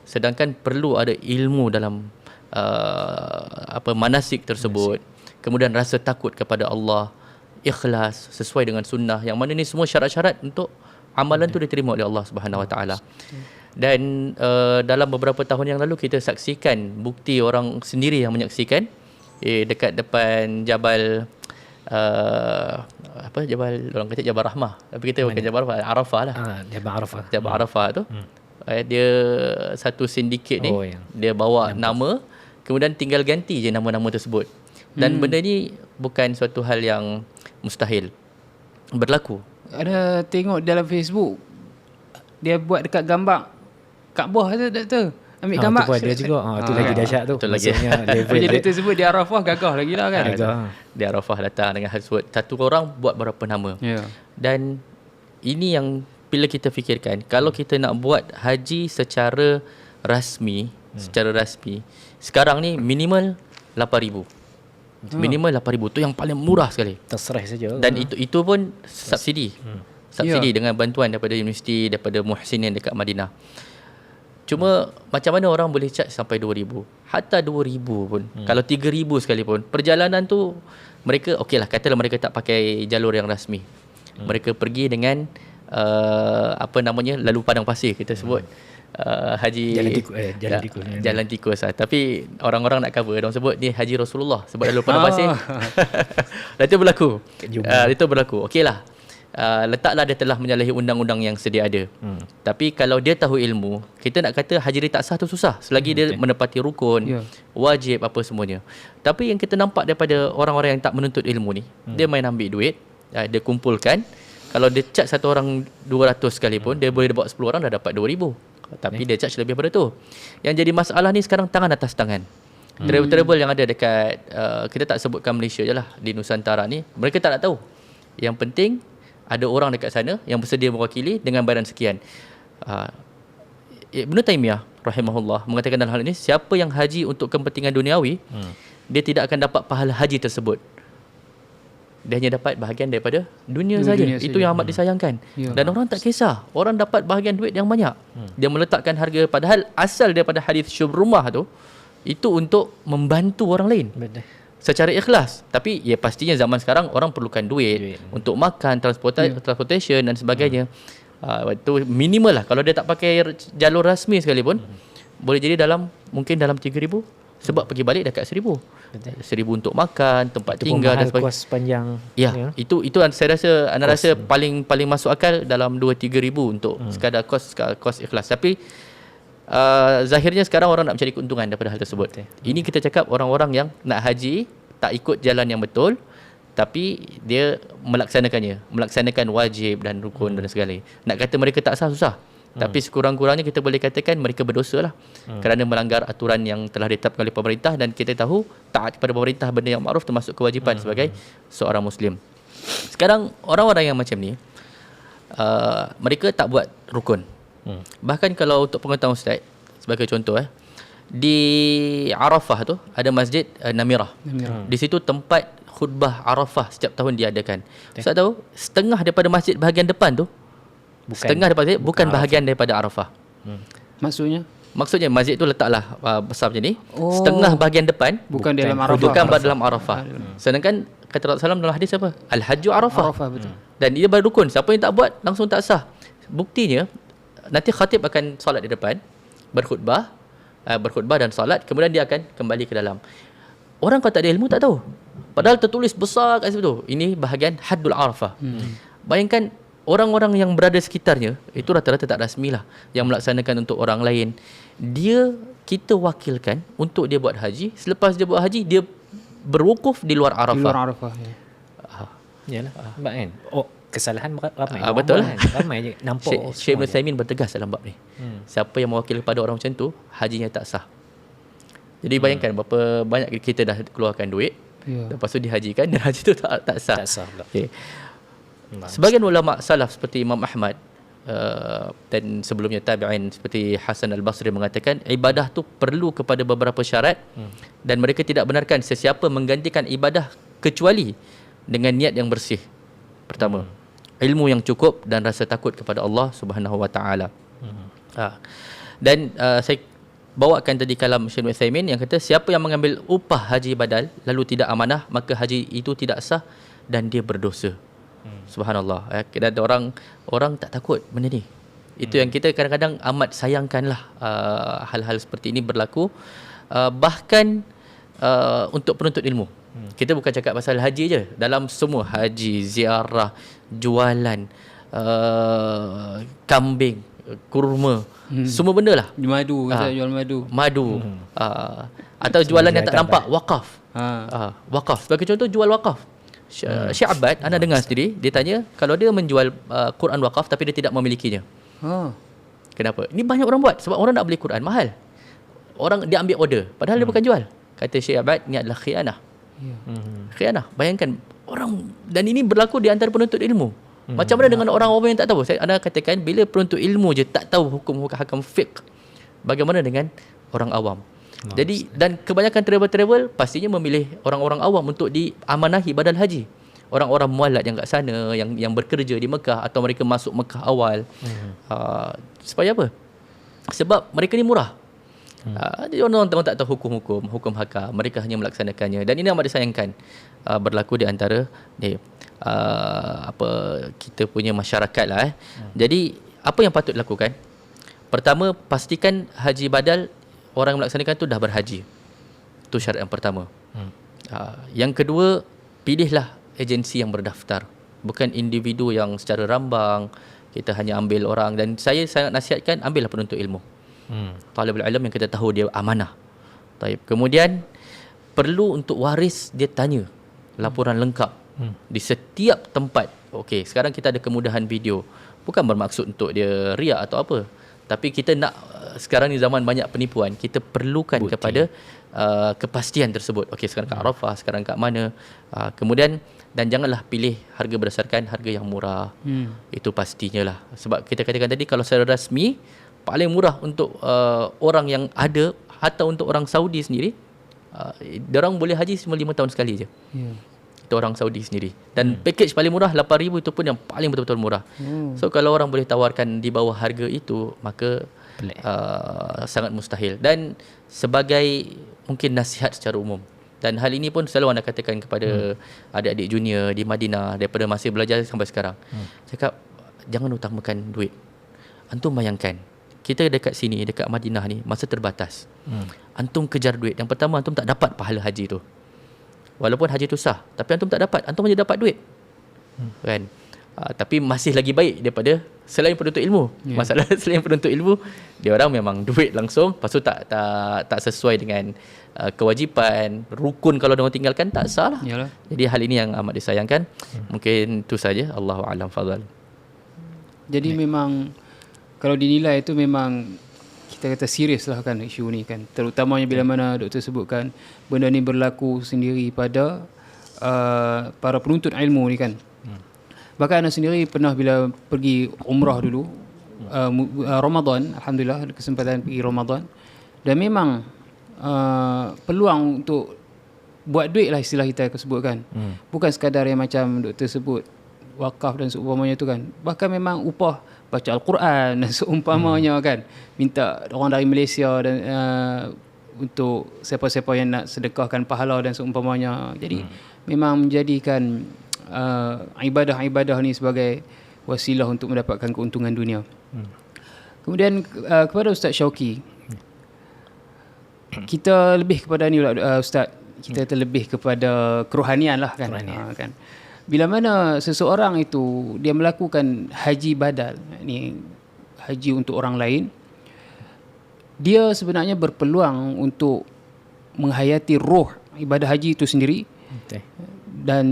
Sedangkan perlu ada ilmu dalam manasik tersebut, kemudian rasa takut kepada Allah, ikhlas sesuai dengan sunnah, yang mana ni semua syarat-syarat untuk amalan tu diterima oleh Allah Subhanahu Wa Taala. Dan dalam beberapa tahun yang lalu kita saksikan bukti orang sendiri yang menyaksikan dekat depan Jabal Jabal, orang kata Jabal Rahmah, tapi kita bukan Jabal Rahmah, Arafah lah. Jabal Arafah. Jabal Arafah tu. Dia satu sindiket ni, dia bawa nama, kemudian tinggal ganti je nama-nama tersebut. Dan benda ni bukan suatu hal yang mustahil berlaku. Ada tengok dalam Facebook, dia buat dekat gambar Kaabah tu, Doktor. Ambil gambar. Tu pun ada juga. Tu lagi dahsyat tu. Tu lagi. Maksudnya level Jadi Doktor sebut di Arafah gagah lagi lah kan. Di Arafah datang dengan hal tersebut. Satu orang buat berapa nama. Dan ini yang bila kita fikirkan, kalau kita nak buat haji secara rasmi, sekarang ni minimal 8,000. Minimal 8,000 tu yang paling murah sekali. Terserah saja. Dan itu pun subsidi. Subsidi dengan bantuan daripada universiti, daripada Muhsin yang dekat Madinah. Cuma macam mana orang boleh charge sampai 2,000? Hatta 2,000 pun, kalau 3,000 sekalipun, perjalanan tu mereka okeylah, katalah mereka tak pakai jalur yang rasmi. Mereka pergi dengan lalu padang pasir kita sebut. Haji jalan tikus lah. Tapi orang-orang nak cover, orang sebut ni Haji Rasulullah sebab lalu padang pasir. Itu berlaku. Itu berlaku. Okeylah. Letaklah dia telah menyalahi undang-undang yang sedia ada. Tapi kalau dia tahu ilmu, kita nak kata haji dia tak sah tu susah selagi dia menepati rukun, wajib apa semuanya. Tapi yang kita nampak daripada orang-orang yang tak menuntut ilmu ni, dia main ambil duit, dia kumpulkan. Kalau dia charge satu orang 200 sekalipun, dia boleh bawa 10 orang dah dapat 2,000. Tapi dia charge lebih daripada tu. Yang jadi masalah ni sekarang tangan atas tangan. Travel yang ada dekat kita tak sebutkan Malaysia je lah, di Nusantara ni, mereka tak nak tahu. Yang penting ada orang dekat sana yang bersedia mewakili dengan bayaran sekian. Ibn Taymiyah rahimahullah mengatakan dalam hal ini, siapa yang haji untuk kepentingan duniawi, dia tidak akan dapat pahala haji tersebut. Dia hanya dapat bahagian daripada dunia saja. Itu yang amat disayangkan. Dan orang tak kisah. Orang dapat bahagian duit yang banyak. Dia meletakkan harga, padahal asal daripada hadis syubrumah tu, itu untuk membantu orang lain. Secara ikhlas. Tapi ya pastinya zaman sekarang orang perlukan duit untuk makan, transportation dan sebagainya. Itu minimal lah. Kalau dia tak pakai jalur rasmi sekalipun, boleh jadi mungkin dalam 3,000. Sebab pergi balik dekat 1,000. 1,000 untuk makan, tempat itu tinggal dan sebagainya. Kos panjang. Itu saya rasa paling masuk akal dalam 2-3,000 untuk sekadar kos ikhlas. Tapi zahirnya sekarang orang nak mencari keuntungan daripada hal tersebut. Ini kita cakap orang-orang yang nak haji tak ikut jalan yang betul, tapi dia melaksanakan wajib dan rukun dan segala. Nak kata mereka tak sah susah. Tapi sekurang-kurangnya kita boleh katakan mereka berdosa lah, kerana melanggar aturan yang telah ditetapkan oleh pemerintah. Dan kita tahu taat kepada pemerintah benda yang makruf termasuk kewajipan sebagai seorang Muslim. Sekarang orang-orang yang macam ni, mereka tak buat rukun. Bahkan kalau untuk pengetahuan Ustaz, sebagai contoh di Arafah tu ada masjid Namirah. Di situ tempat khutbah Arafah setiap tahun diadakan. Ustaz tahu setengah daripada masjid bahagian depan tu bukan bahagian daripada Arafah. Maksudnya masjid tu letaklah besar macam ni. Setengah bahagian depan bukan dalam Arafah. Sedangkan kata Rasulullah SAW dalam hadis apa? Al-Hajju Arafah. Betul. Dan ia baru rukun. Siapa yang tak buat langsung tak sah. Buktinya nanti khatib akan solat di depan, berkhutbah dan solat, kemudian dia akan kembali ke dalam. Orang kalau tak ada ilmu tak tahu. Padahal tertulis besar kat situ, ini bahagian Haddul Arafah. Bayangkan orang-orang yang berada sekitarnya, itu rata-rata tak rasmi lah, yang melaksanakan untuk orang lain. Kita wakilkan untuk dia buat haji. Selepas dia buat haji, dia berwukuf di luar Arafah. Yalah. Sebab kan kesalahan ramai. Betul lah. Ramai je nampak. Syekh Ibn Utsaimin bertegas dalam bab ni. Siapa yang mewakili kepada orang macam tu, hajinya tak sah. Jadi bayangkan berapa banyak kita dah keluarkan duit, lepas tu dihajikan dan haji tu tak sah. Tak sah pula. Okay. Sebagian ulama salaf seperti Imam Ahmad dan sebelumnya tabi'in seperti Hasan al-Basri mengatakan ibadah tu perlu kepada beberapa syarat, dan mereka tidak benarkan sesiapa menggantikan ibadah kecuali dengan niat yang bersih. Pertama, ilmu yang cukup dan rasa takut kepada Allah Subhanahu wa taala. Dan saya bawakan tadi kalam Syekh Utsaimin yang kata siapa yang mengambil upah haji badal lalu tidak amanah, maka haji itu tidak sah dan dia berdosa. Subhanallah. Dan orang tak takut benda ni. Itu yang kita kadang-kadang amat sayangkanlah hal-hal seperti ini berlaku. Bahkan untuk penuntut ilmu. Kita bukan cakap pasal haji je. Dalam semua haji, ziarah, jualan, kambing, kurma, semua benda lah. Madu, kita jual madu. Madu. Atau jualan yang tak nampak, wakaf. Wakaf. Sebagai contoh, jual wakaf. Syekh Abbad, anda dengar sendiri, dia tanya kalau dia menjual Quran wakaf tapi dia tidak memilikinya. Kenapa? Ini banyak orang buat sebab orang nak beli Quran mahal. Orang dia ambil order padahal dia bukan jual. Kata Syekh Abbad, ni adalah khianah. Khianah. Bayangkan orang, dan ini berlaku di antara penuntut ilmu. Macam mana dengan orang awam yang tak tahu? Anda katakan bila penuntut ilmu je tak tahu hukum-hukum fiqh, bagaimana dengan orang awam? Jadi, dan kebanyakan travel pastinya memilih orang-orang awam untuk diamanahi badal haji. Orang-orang mualaf yang kat sana, yang bekerja di Mekah atau mereka masuk Mekah awal. Supaya apa? Sebab mereka ni murah. Jadi orang tak tahu hukum hakam. Mereka hanya melaksanakannya. Dan ini amat disayangkan berlaku di antara kita punya masyarakat lah. Jadi apa yang patut dilakukan? Pertama, pastikan haji badal orang yang melaksanakan tu dah berhaji. Itu syarat yang pertama. Yang kedua, pilihlah agensi yang berdaftar, bukan individu yang secara rambang kita hanya ambil orang. Dan saya sangat nasihatkan, ambillah penuntut ilmu, talibul ilm yang kita tahu dia amanah. Kemudian perlu untuk waris dia tanya laporan lengkap di setiap tempat. Okey, sekarang kita ada kemudahan video, bukan bermaksud untuk dia riak atau apa, tapi kita nak, sekarang ni zaman banyak penipuan, kita perlukan bukti kepada kepastian tersebut. Okey, sekarang kat Arafah, sekarang kat mana. Kemudian, dan janganlah pilih harga berdasarkan harga yang murah. Itu pastinya lah. Sebab kita katakan tadi, kalau secara rasmi paling murah untuk orang yang ada, atau untuk orang Saudi sendiri, diorang boleh haji cuma 5 tahun sekali je. Itu orang Saudi sendiri. Dan package paling murah 8,000, itu pun yang paling betul-betul murah. So kalau orang boleh tawarkan di bawah harga itu, maka sangat mustahil. Dan sebagai mungkin nasihat secara umum, dan hal ini pun selalu anda katakan kepada adik-adik junior di Madinah daripada masih belajar sampai sekarang, cakap jangan utamakan duit. Antum bayangkan, kita dekat sini, dekat Madinah ni, masa terbatas. Antum kejar duit, yang pertama antum tak dapat pahala haji tu. Walaupun haji tu sah, tapi antum tak dapat, antum hanya dapat duit. Kan? Tapi masih lagi baik daripada selain penuntut ilmu. Masalah selain penuntut ilmu, dia orang memang duit langsung, lepas tu tak sesuai dengan kewajipan, rukun kalau dia orang tinggalkan tak sah lah. Yalah. Jadi hal ini yang amat disayangkan. Mungkin itu saja. Allahu a'lam, fadhal. Jadi memang kalau dinilai itu memang kita kata serius lah kan isu ni kan. Terutamanya bila mana doktor sebutkan benda ni berlaku sendiri pada para penuntut ilmu ni kan. Bahkan anda sendiri pernah bila pergi umrah dulu, Ramadan, alhamdulillah ada kesempatan pergi Ramadan, dan memang peluang untuk buat duit lah istilah kita sebutkan. Bukan sekadar yang macam doktor sebut wakaf dan seumpamanya tu kan. Bahkan memang upah baca Al-Quran dan seumpamanya kan. Minta orang dari Malaysia dan untuk siapa-siapa yang nak sedekahkan pahala dan seumpamanya. Jadi memang menjadikan ibadah-ibadah ni sebagai wasilah untuk mendapatkan keuntungan dunia. Kemudian kepada Ustaz Syauqi, kita lebih kepada ni Ustaz, kita terlebih kepada kerohanian lah kan. Kan. Bila mana seseorang itu dia melakukan haji badal, ni haji untuk orang lain, dia sebenarnya berpeluang untuk menghayati roh ibadah haji itu sendiri. Dan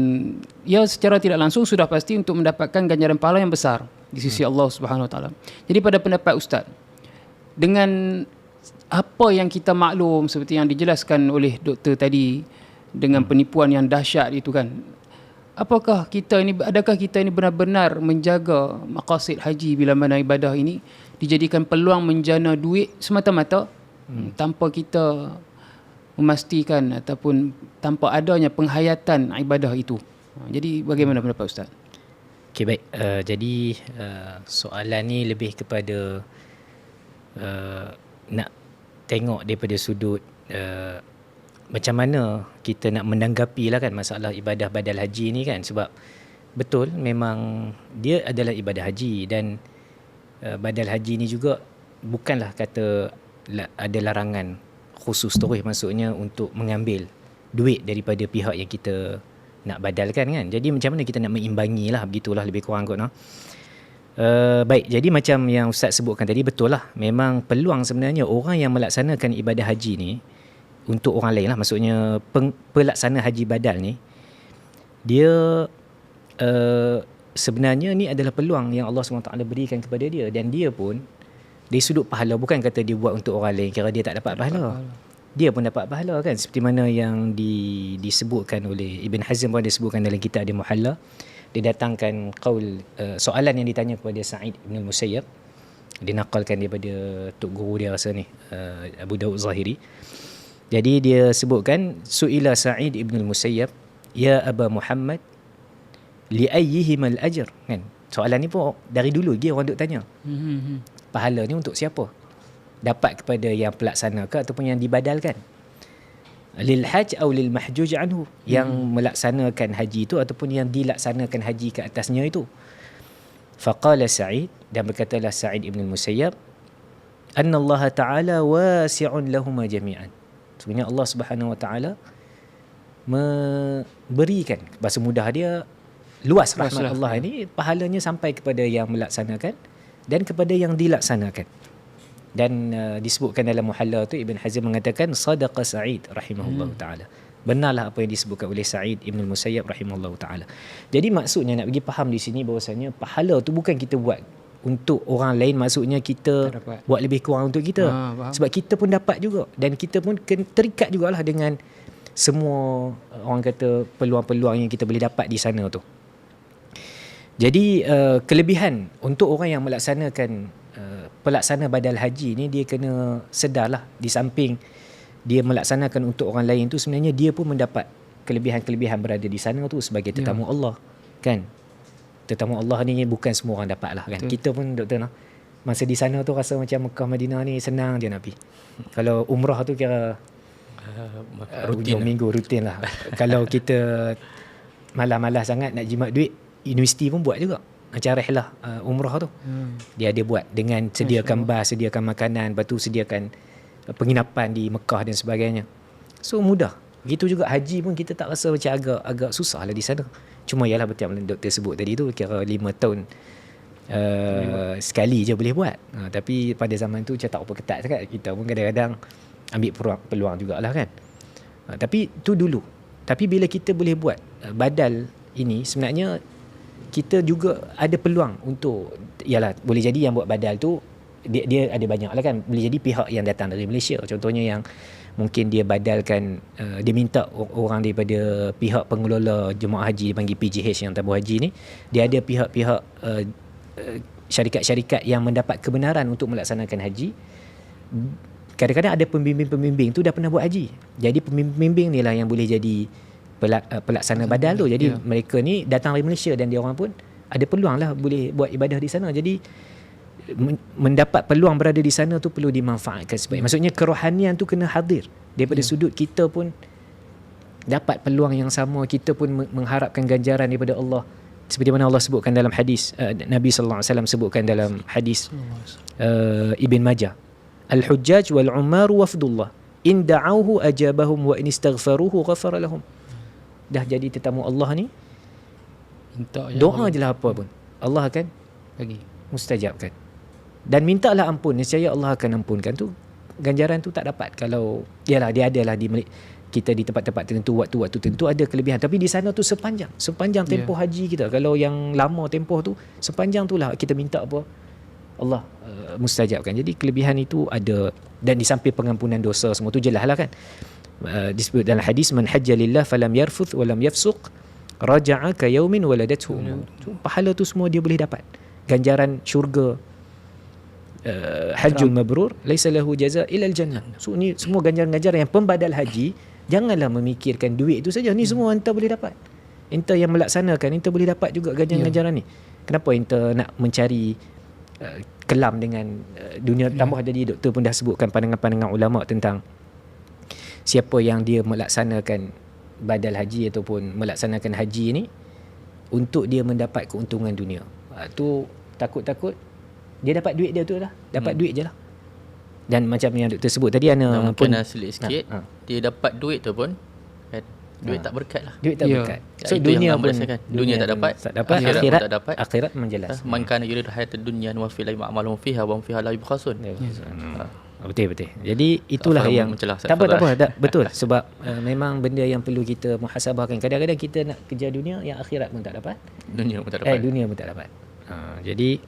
ia secara tidak langsung sudah pasti untuk mendapatkan ganjaran pahala yang besar di sisi Allah Subhanahu Wa Taala. Jadi pada pendapat Ustaz, dengan apa yang kita maklum seperti yang dijelaskan oleh doktor tadi, dengan penipuan yang dahsyat itu kan, adakah kita ini benar-benar menjaga maqasid haji bila mana ibadah ini dijadikan peluang menjana duit semata-mata tanpa kita memastikan ataupun tanpa adanya penghayatan ibadah itu. Jadi bagaimana pendapat Ustaz? Okey, baik. Jadi soalan ni lebih kepada nak tengok daripada sudut macam mana kita nak menanggapi lah kan masalah ibadah badal haji ni kan. Sebab betul memang dia adalah ibadah haji, dan badal haji ni juga bukanlah kata ada larangan khusus terus, maksudnya untuk mengambil duit daripada pihak yang kita nak badalkan kan. Jadi macam mana kita nak mengimbangi lah, begitulah lebih kurang kot. Baik, jadi macam yang Ustaz sebutkan tadi, betul lah, memang peluang sebenarnya orang yang melaksanakan ibadah haji ni untuk orang lain lah, maksudnya pelaksana haji badal ni, dia sebenarnya ni adalah peluang yang Allah SWT berikan kepada dia, dan dia pun dari sudut pahala, bukan kata dia buat untuk orang lain kira dia tak dapat pahala. Dia pun dapat pahala kan, seperti mana yang disebutkan oleh Ibn Hazm pun disebutkan dalam kitab dia Muhalla. Dia datangkan soalan yang ditanya kepada Sa'id Ibn Musayyab, dinakalkan daripada tok guru dia rasa ni, Abu Daud Zahiri. Jadi dia sebutkan, su'ila Sa'id Ibn Musayyab, ya Aba Muhammad, li ayyihimal ajr, kan. Soalan ni pun dari dulu dia orang duk tanya. Pahala ni untuk siapa? Dapat kepada yang pelaksana ke ataupun yang dibadalkan? Lil hajj atau lil mahjuj anhu, yang melaksanakan haji itu ataupun yang dilaksanakan haji ke atasnya itu. Faqala Sa'id, dan berkatalah Sa'id Ibn Musayyab, anna Allah Ta'ala wasi'un lahuma jami'an. Sebenarnya Allah Subhanahu Wa Ta'ala memberikan, bahasa mudah dia, luas rahmat Allah ini, pahalanya sampai kepada yang melaksanakan dan kepada yang dilaksanakan. Dan disebutkan dalam Muhalla tu, Ibn Hazm mengatakan sadaqa Sa'id rahimahullah ta'ala, benarlah apa yang disebutkan oleh Sa'id Ibn Musayyab rahimahullah ta'ala. Jadi maksudnya nak bagi faham di sini bahawasanya pahala tu bukan kita buat untuk orang lain, maksudnya kita buat lebih kurang untuk kita, sebab kita pun dapat juga, dan kita pun terikat jugalah dengan semua orang kata peluang-peluang yang kita boleh dapat di sana tu. Jadi kelebihan untuk orang yang melaksanakan pelaksana badal haji ni, dia kena sedarlah, di samping dia melaksanakan untuk orang lain tu, sebenarnya dia pun mendapat kelebihan-kelebihan berada di sana tu sebagai tetamu Allah kan. Tetamu Allah ni bukan semua orang dapat lah kan. Betul. Kita pun doktor nah, masa di sana tu rasa macam Mekah Madinah ni senang je nak pergi. Kalau umrah tu kira rutin minggu rutin lah. Kalau kita malas-malas sangat nak jimat duit, universiti pun buat juga macam rehlah umrah tu. Dia ada buat dengan sediakan bas, sediakan makanan, lepas tu sediakan penginapan di Mekah dan sebagainya. So mudah. Begitu juga haji pun kita tak rasa macam agak susah lah di sana. Cuma ialah betul yang doktor sebut tadi tu, kira 5 tahun sekali je boleh buat. Tapi pada zaman tu macam tak apa ketat sangat. Kita pun kadang-kadang ambil peluang jugalah kan. Tapi tu dulu. Tapi bila kita boleh buat badal ini, sebenarnya kita juga ada peluang untuk, ialah boleh jadi yang buat badal tu dia ada banyak lah kan. Boleh jadi pihak yang datang dari Malaysia, contohnya yang mungkin dia badalkan, dia minta orang daripada pihak pengelola jemaah haji, dipanggil PJH yang tabung haji ni, dia ada pihak-pihak syarikat-syarikat yang mendapat kebenaran untuk melaksanakan haji. Kadang-kadang ada pembimbing-pembimbing tu dah pernah buat haji, jadi pembimbing ni lah yang boleh jadi pelaksana badal tu. Jadi mereka ni datang dari Malaysia dan dia orang pun ada peluang lah boleh buat ibadah di sana. Jadi mendapat peluang berada di sana tu perlu dimanfaatkan sebaik. Maksudnya kerohanian tu kena hadir daripada sudut kita pun dapat peluang yang sama, kita pun mengharapkan ganjaran daripada Allah. Seperti mana Allah sebutkan dalam hadis, Nabi sallallahu alaihi wasallam sebutkan dalam hadis Ibn Majah, al-hujjaj wal ummar wafdullah in da'awhu ajabahum wa in istaghfaruhu ghafara lahum. Dah jadi tetamu Allah ni, doa je lah apa pun Allah akan bagi, mustajabkan. Dan mintalah ampun, nescaya Allah akan ampunkan. Tu ganjaran tu tak dapat kalau ialah dia adalah di kita di tempat-tempat tertentu, waktu-waktu tertentu ada kelebihan. Tapi di sana tu sepanjang tempoh haji kita, kalau yang lama tempoh tu sepanjang tu lah kita minta apa, Allah mustajabkan. Jadi kelebihan itu ada, dan di samping pengampunan dosa semua tu jelas lah kan. Disebut dalam hadis, man hajja lillah falam yarfuth walam yafsuq raja'a ka yaumin waladathu ummu. Pahala tu semua dia boleh dapat. Ganjaran syurga, hajjul mabrur laisa lahu jaza illa al-jannah. So ni semua ganjaran-ganjaran yang pembadal haji. Janganlah memikirkan duit itu saja. Ni semua enta boleh dapat. Enta yang melaksanakan, enta boleh dapat juga ganjaran-ganjaran ni. Kenapa enta nak mencari kelam dengan dunia? Tambah tadi doktor pun dah sebutkan pandangan-pandangan ulama tentang siapa yang dia melaksanakan badal haji ataupun melaksanakan haji ni untuk dia mendapat keuntungan dunia. Tu takut-takut dia dapat duit dia tu lah, dapat duit je lah. Dan macam yang doktor sebut tadi, Ana Mungkin pun selit sikit, dia dapat duit tu pun kan, duit tak berkat lah. duit tak berkat. So, itu dunia yang pun dunia tak dapat, akhirat tak dapat. Akhirat memang jelas. Man kana yuridu hayatad dunya wa fil ma'malun fiha wa hum fiha la yubkhasun. Betul. Jadi itulah faham yang mencelah, tak apa, betul. Sebab memang benda yang perlu kita muhasabahkan. Kadang-kadang kita nak kejar dunia, yang akhirat pun tak dapat. Dunia pun tak dapat. Dunia pun tak dapat. Jadi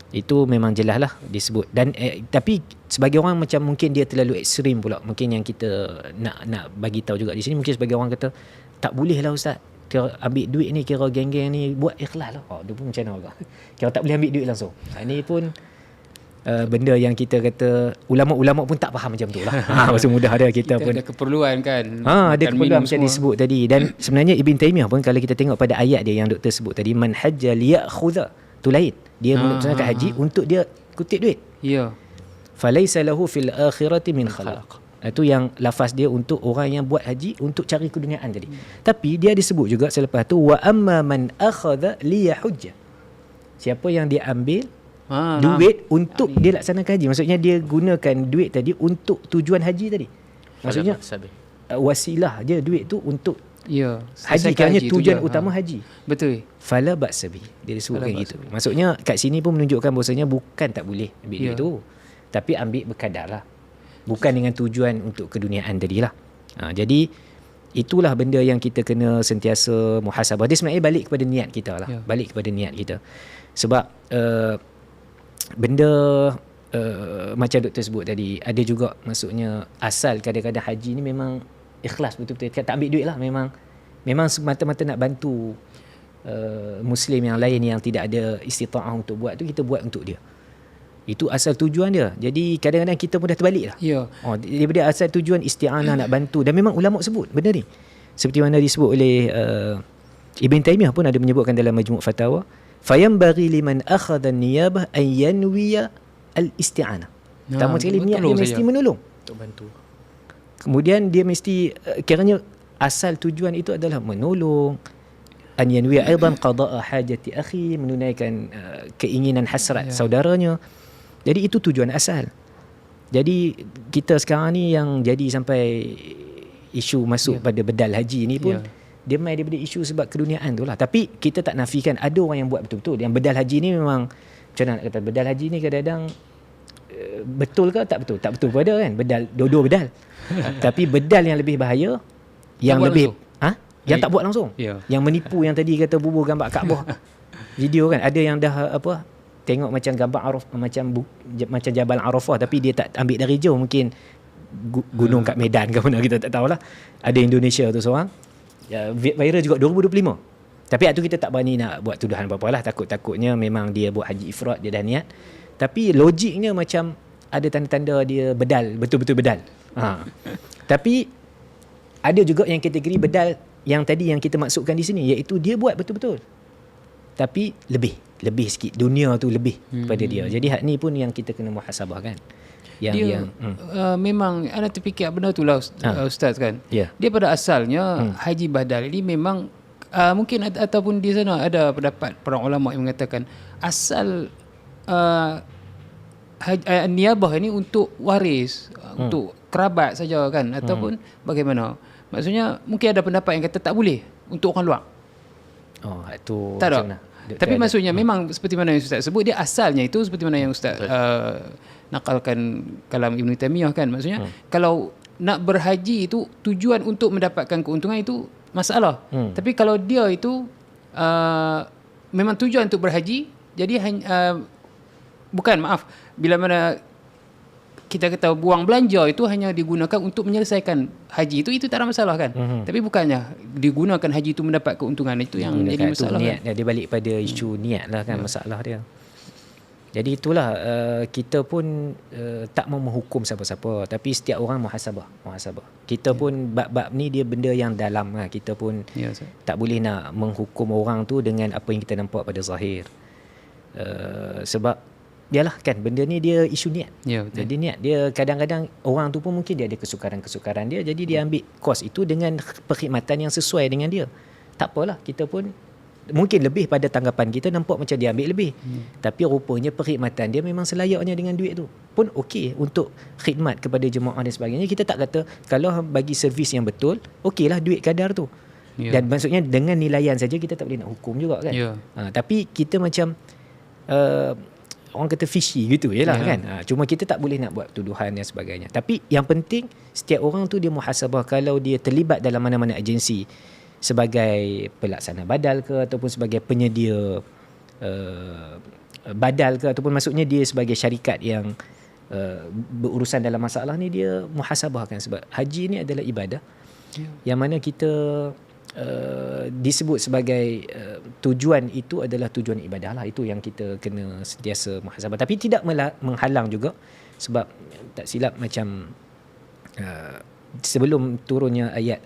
itu memang jelas lah disebut. Dan tapi sebagai orang macam mungkin dia terlalu ekstrim pula. Mungkin yang kita nak bagi tahu juga di sini, mungkin sebagai orang kata tak boleh lah ustaz, kira ambil duit ni, kira geng-geng ni buat ikhlas lah. Dia pun macam mana kira tak boleh ambil duit langsung. Ini pun benda yang kita kata ulama-ulama pun tak faham macam tu lah. Masa mudah ada kita pun ada keperluan kan. ada keperluan macam disebut tadi. Dan sebenarnya Ibn Taymiyah pun, kalau kita tengok pada ayat dia yang doktor sebut tadi, man hajja liyakhudha, tu lain. Dia melaksanakan haji untuk dia kutip duit. Ya. Falaisa lahu fil akhirati min khalaq. Itu yang lafaz dia untuk orang yang buat haji untuk cari keduniaan tadi. Tapi dia disebut juga selepas tu, wa amma man akhadha liyahujja. Siapa yang dia ambil duit untuk dia laksanakan haji. Maksudnya dia gunakan duit tadi untuk tujuan haji tadi. Maksudnya wasilah je duit tu untuk haji, kerana tujuan utama haji. Betul. Fala ba'sabi. Dia disebutkan gitu. Maksudnya kat sini pun menunjukkan bahawasanya bukan tak boleh ambil duit tu, tapi ambil berkadar lah. Bukan dengan tujuan untuk keduniaan tadilah. Jadi itulah benda yang kita kena sentiasa muhasabah. Dia sebenarnya balik kepada niat kita lah. Balik kepada niat kita. Sebab benda macam doktor sebut tadi, ada juga maksudnya asal kadang-kadang haji ni memang ikhlas betul-betul, tak ambil duit lah, memang semata-mata nak bantu Muslim yang lain yang tidak ada istita'ah untuk buat tu, kita buat untuk dia. Itu asal tujuan dia. Jadi kadang-kadang kita pun dah terbalik lah. Daripada asal tujuan isti'anah nak bantu. Dan memang ulama sebut benda ni, seperti mana disebut oleh Ibn Taymiyah pun ada menyebutkan dalam Majmu' Fatawa, fayambaghi liman akhadha an-niyabah an yanwiya al-isti'anah. Pertama sekali niat dia mesti menolong, untuk bantu. Kemudian dia mesti kiranya asal tujuan itu adalah menolong, an yanwiya aidan qada'a hajati akhi, menunaikan keinginan hasrat saudaranya. Jadi itu tujuan asal. Jadi kita sekarang ni yang jadi sampai isu masuk pada bedal haji ni pun dia mai daripada isu sebab keduniaan tu lah. Tapi kita tak nafikan ada orang yang buat betul-betul. Yang bedal haji ni memang, macam mana nak kata, bedal haji ni kadang-kadang betul ke tak betul? Tak betul pun ada kan, bedal, dua-dua bedal. Tapi bedal yang lebih bahaya, yang lebih yang tak buat langsung, yang menipu, yang tadi kata bubuh gambar Kaabah video kan, ada yang dah tengok macam gambar macam Jabal Arafah, tapi dia tak ambil dari jauh, mungkin gunung kat Medan ke mana, kita tak tahulah. Ada Indonesia tu seorang, viral juga 2025. Tapi waktu kita tak berani nak buat tuduhan apa-apa lah, takutnya memang dia buat haji ifrat, dia dah niat. Tapi logiknya macam ada tanda-tanda dia bedal, betul-betul bedal. Tapi ada juga yang kategori bedal yang tadi yang kita maksudkan di sini, iaitu dia buat betul-betul, tapi lebih sikit, dunia tu lebih pada dia. Jadi hak ni pun yang kita kena muhasabah kan. Memang anda terfikir benda tu lah Ustaz kan. Dia pada asalnya haji badal ini memang mungkin ataupun di sana ada pendapat para ulama yang mengatakan asal niabah ini untuk waris, untuk kerabat saja kan, ataupun bagaimana? Maksudnya mungkin ada pendapat yang kata tak boleh untuk orang luar. Itu tak ada. Tapi maksudnya memang seperti mana yang Ustaz sebut, dia asalnya itu seperti mana yang Ustaz nakalkan kalam Ibn Taymiyah kan. Maksudnya kalau nak berhaji itu tujuan untuk mendapatkan keuntungan, itu masalah. Tapi kalau dia itu memang tujuan untuk berhaji, jadi bila mana kita kata buang belanja itu hanya digunakan untuk menyelesaikan haji, itu tak ada masalah kan. Tapi bukannya digunakan haji itu mendapat keuntungan, itu yang jadi masalah. Niat kan? Dia balik pada isu niat lah kan, masalah dia. Jadi itulah kita pun tak mau menghukum siapa-siapa, tapi setiap orang muhasabah. Kita pun bab-bab ni dia benda yang dalam lah. Kita pun tak boleh nak menghukum orang tu dengan apa yang kita nampak pada zahir. Sebab yalah kan, benda ni dia isu niat. Jadi niat dia, kadang-kadang orang tu pun mungkin dia ada kesukaran dia, jadi dia ambil kos itu dengan perkhidmatan yang sesuai dengan dia. Tak apalah, kita pun mungkin lebih pada tanggapan kita nampak macam dia ambil lebih. Tapi rupanya perkhidmatan dia memang selayaknya dengan duit tu. Pun okey untuk khidmat kepada jemaah dan sebagainya. Kita tak kata kalau bagi servis yang betul, okeylah duit kadar tu. Dan maksudnya dengan nilaian saja kita tak boleh nak hukum juga kan. Tapi kita macam orang kata fishy gitu je lah kan. Cuma kita tak boleh nak buat tuduhan dan sebagainya. Tapi yang penting setiap orang tu dia muhasabah kalau dia terlibat dalam mana-mana agensi sebagai pelaksana badal ke ataupun sebagai penyedia badal ke ataupun maksudnya dia sebagai syarikat yang berurusan dalam masalah ni, dia muhasabahkan sebab haji ni adalah ibadah yang mana kita disebut sebagai tujuan itu adalah tujuan ibadah lah. Itu yang kita kena sentiasa muhasabah, tapi tidak menghalang juga sebab tak silap macam sebelum turunnya ayat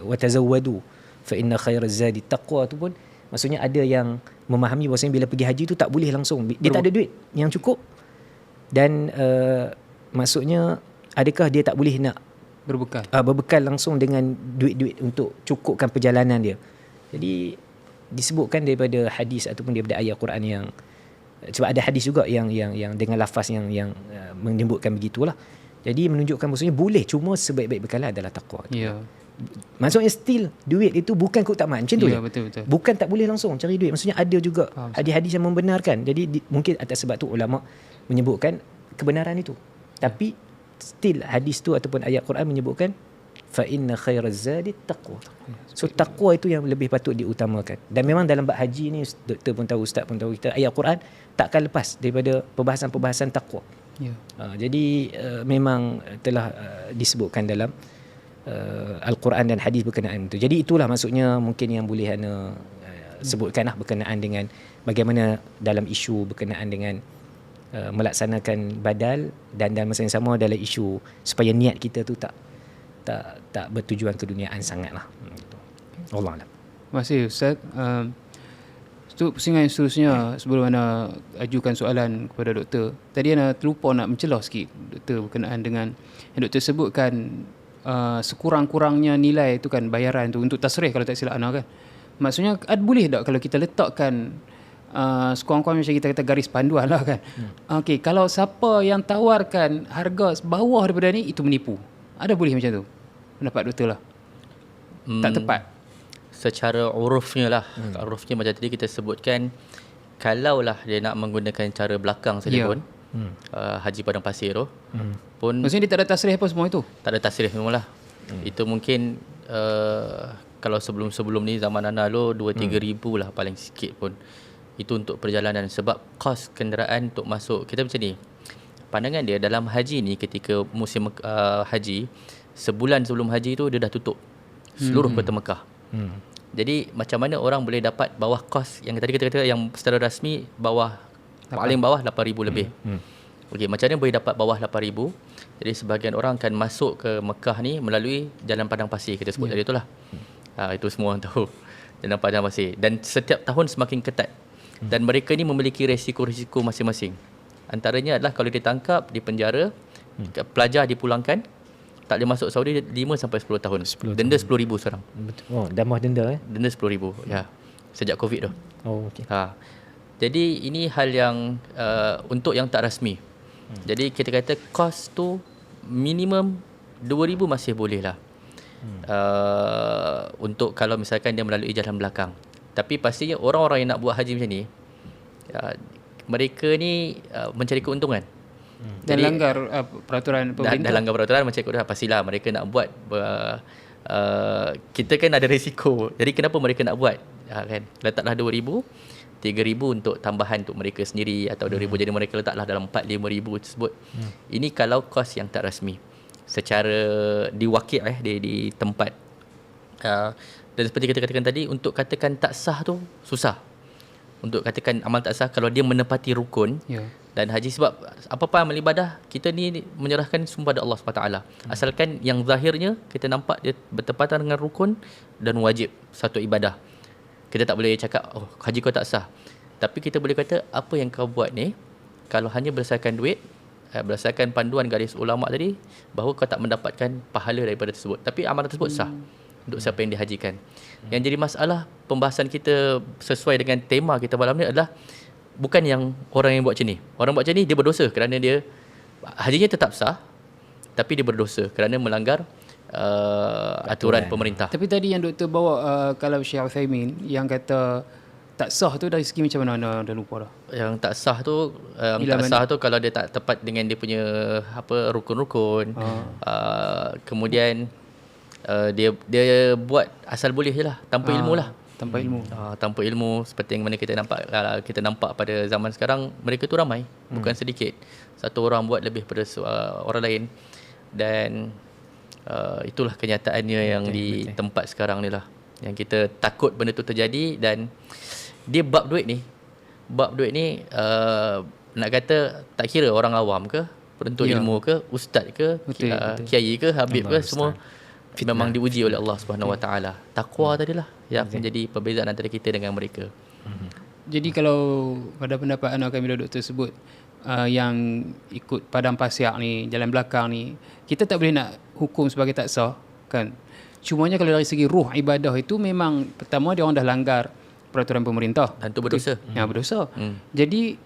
watazawwadu fa inna khairaz zadi taqwa tu pun maksudnya ada yang memahami bahawasanya bila pergi haji tu tak boleh langsung, dia tak ada duit yang cukup dan maksudnya adakah dia tak boleh nak berbekal langsung dengan duit-duit untuk cukupkan perjalanan dia. Jadi disebutkan daripada hadis ataupun daripada ayat Quran yang sebab ada hadis juga yang dengan lafaz yang menyebutkan begitulah. Jadi menunjukkan maksudnya boleh, cuma sebaik-baik bekalan adalah takwa. Maksudnya still duit itu bukan keutamaan macam tu. Betul. Bukan tak boleh langsung cari duit. Maksudnya ada juga hadis-hadis yang membenarkan. Jadi mungkin atas sebab tu ulama menyebutkan kebenaran itu. Tapi still hadis tu ataupun ayat Quran menyebutkan fa inna khairaz zadi taqwa. So takwa itu yang lebih patut diutamakan. Dan memang dalam bab haji ni doktor pun tahu, ustaz pun tahu, kita ayat Quran takkan lepas daripada perbahasan-perbahasan takwa. Jadi memang telah disebutkan dalam Al-Quran dan hadis berkenaan itu. Jadi itulah maksudnya mungkin yang boleh Ana sebutkan lah berkenaan dengan bagaimana dalam isu berkenaan dengan melaksanakan badal dan dalam masa yang sama dalam isu supaya niat kita tu tak bertujuan keduniaan sangatlah. Allah Alam. Terima kasih Ustaz. Untuk pusingan yang seterusnya sebelum Ana ajukan soalan kepada doktor, tadi Ana terlupa nak mencelah sikit doktor berkenaan dengan yang doktor sebutkan sekurang-kurangnya nilai tu kan bayaran tu untuk tasrih kalau tak silap Ana kan. Maksudnya boleh tak kalau kita letakkan sekurang-kurangnya macam kita kata garis panduan lah kan. Okey, kalau siapa yang tawarkan harga bawah daripada ni itu menipu. Ada boleh macam tu? Pendapat doktor lah. Tak tepat. Secara urufnya lah. Urufnya macam tadi kita sebutkan, kalaulah dia nak menggunakan cara belakang saja pun, Haji Padang Pasir tu pun maksudnya dia tak ada tasrih apa semua itu? Tak ada tasrih memanglah. Itu mungkin kalau sebelum-sebelum ni zaman Ana dulu 2-3 ribu lah paling sikit pun. Itu untuk perjalanan sebab kos kenderaan untuk masuk. Kita macam ni, pandangan dia dalam haji ni ketika musim haji, sebulan sebelum haji tu dia dah tutup seluruh kota Mekah. Jadi macam mana orang boleh dapat bawah kos yang tadi kita kata yang secara rasmi paling bawah 8,000 lebih. Okey, macam mana boleh dapat bawah 8,000? Jadi sebahagian orang akan masuk ke Mekah ni melalui Jalan Padang Pasir kita sebut tadi itulah. Itu semua orang tahu. Jalan Padang Pasir, dan setiap tahun semakin ketat. Dan mereka ni memiliki resiko-resiko masing-masing. Antaranya adalah kalau ditangkap, dipenjara, pelajar dipulangkan, tak boleh masuk Saudi 5 sampai 10 tahun. Denda 10,000 sekarang. Oh, damah denda Denda 10,000 ya. Sejak Covid tu. Oh, okey. Jadi ini hal yang untuk yang tak rasmi. Jadi kita kata kos tu minimum 2,000 masih boleh lah. Untuk kalau misalkan dia melalui jalan belakang. Tapi pastinya orang-orang yang nak buat haji macam ni, mereka ni mencari keuntungan. Dan langgar peraturan pemerintah. Dah langgar peraturan macam dah pastilah mereka nak buat. Kita kan ada risiko. Jadi kenapa mereka nak buat? Kan? Letaklah 2,000, 3,000 untuk tambahan untuk mereka sendiri atau 2,000 jadi mereka letaklah dalam 4-5,000 tersebut. Ini kalau kos yang tak rasmi. Secara diwakil di tempat. Dan seperti kita katakan tadi, untuk katakan tak sah tu susah. Untuk katakan amal tak sah kalau dia menepati rukun dan haji, sebab apa-apa amal ibadah kita ni menyerahkan semua pada Allah SWT. Asalkan yang zahirnya kita nampak dia bertepatan dengan rukun dan wajib satu ibadah. Kita tak boleh cakap haji kau tak sah. Tapi kita boleh kata apa yang kau buat ni kalau hanya berdasarkan duit, berdasarkan panduan garis ulama tadi, bahawa kau tak mendapatkan pahala daripada tersebut. Tapi amalan tersebut sah. untuk siapa yang dihajikan. Yang jadi masalah pembahasan kita sesuai dengan tema kita malam ni adalah bukan yang orang yang buat macam ni. Orang buat macam ni dia berdosa kerana dia hajinya tetap sah, tapi dia berdosa kerana melanggar aturan pemerintah. Tapi tadi yang doktor bawa kalau Syekh Uthaymin yang kata tak sah tu dari segi macam mana? Dah lupa dah. Yang tak sah tu kalau dia tak tepat dengan dia punya rukun-rukun. Kemudian dia buat asal boleh je lah, tanpa ilmu lah. Tanpa ilmu. Tanpa ilmu, seperti yang mana kita nampak pada zaman sekarang, mereka tu ramai, bukan sedikit. Satu orang buat lebih pada orang lain, dan itulah kenyataannya yang di tempat sekarang ni lah, yang kita takut benda tu terjadi. Dan dia bab duit ni nak kata tak kira orang awam ke, penuntut ilmu ke, ustaz ke, kiai ke, habib ke, semua memang diuji oleh Allah Subhanahu Wa Taala. Takwa tadilah yang menjadi perbezaan antara kita dengan mereka. Jadi kalau pada pendapat anak kami doktor sebut yang ikut padang pasir ni, jalan belakang ni, kita tak boleh nak hukum sebagai tak sah kan. Cumanya kalau dari segi ruh ibadah itu memang pertama dia orang dah langgar peraturan pemerintah Dan itu berdosa. Berdosa. Jadi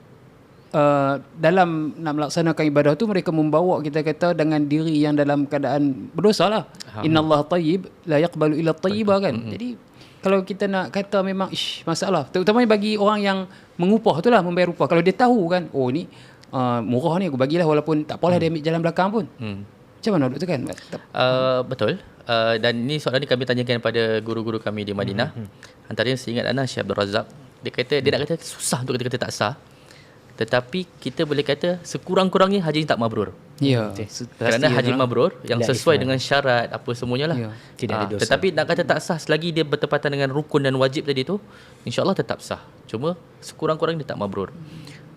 dalam nak melaksanakan ibadah tu mereka membawa kita kata dengan diri yang dalam keadaan berdosa lah. Innallaha tayyib la yaqbalu illa tayyiba kan. Jadi kalau kita nak kata memang masalah, terutamanya bagi orang yang mengupah tu lah, membayar upah. Kalau dia tahu kan, oh ni murah ni aku bagilah walaupun tak apalah dia ambil jalan belakang pun. Macam mana doktor kan? Betul. Dan ni soalan ni kami tanyakan pada guru-guru kami di Madinah. Antaranya saya ingat Syekh Abdul Razak. Dia kata dia nak kata susah untuk kita kata tak sah. Tetapi kita boleh kata sekurang-kurangnya haji tak mabrur. Ya. Kerana haji mabrur yang sesuai dengan syarat apa semuanya lah. Tidak ada dosa. Tetapi nak kata tak sah selagi dia bertepatan dengan rukun dan wajib tadi tu, insya-Allah tetap sah. Cuma sekurang-kurangnya dia tak mabrur.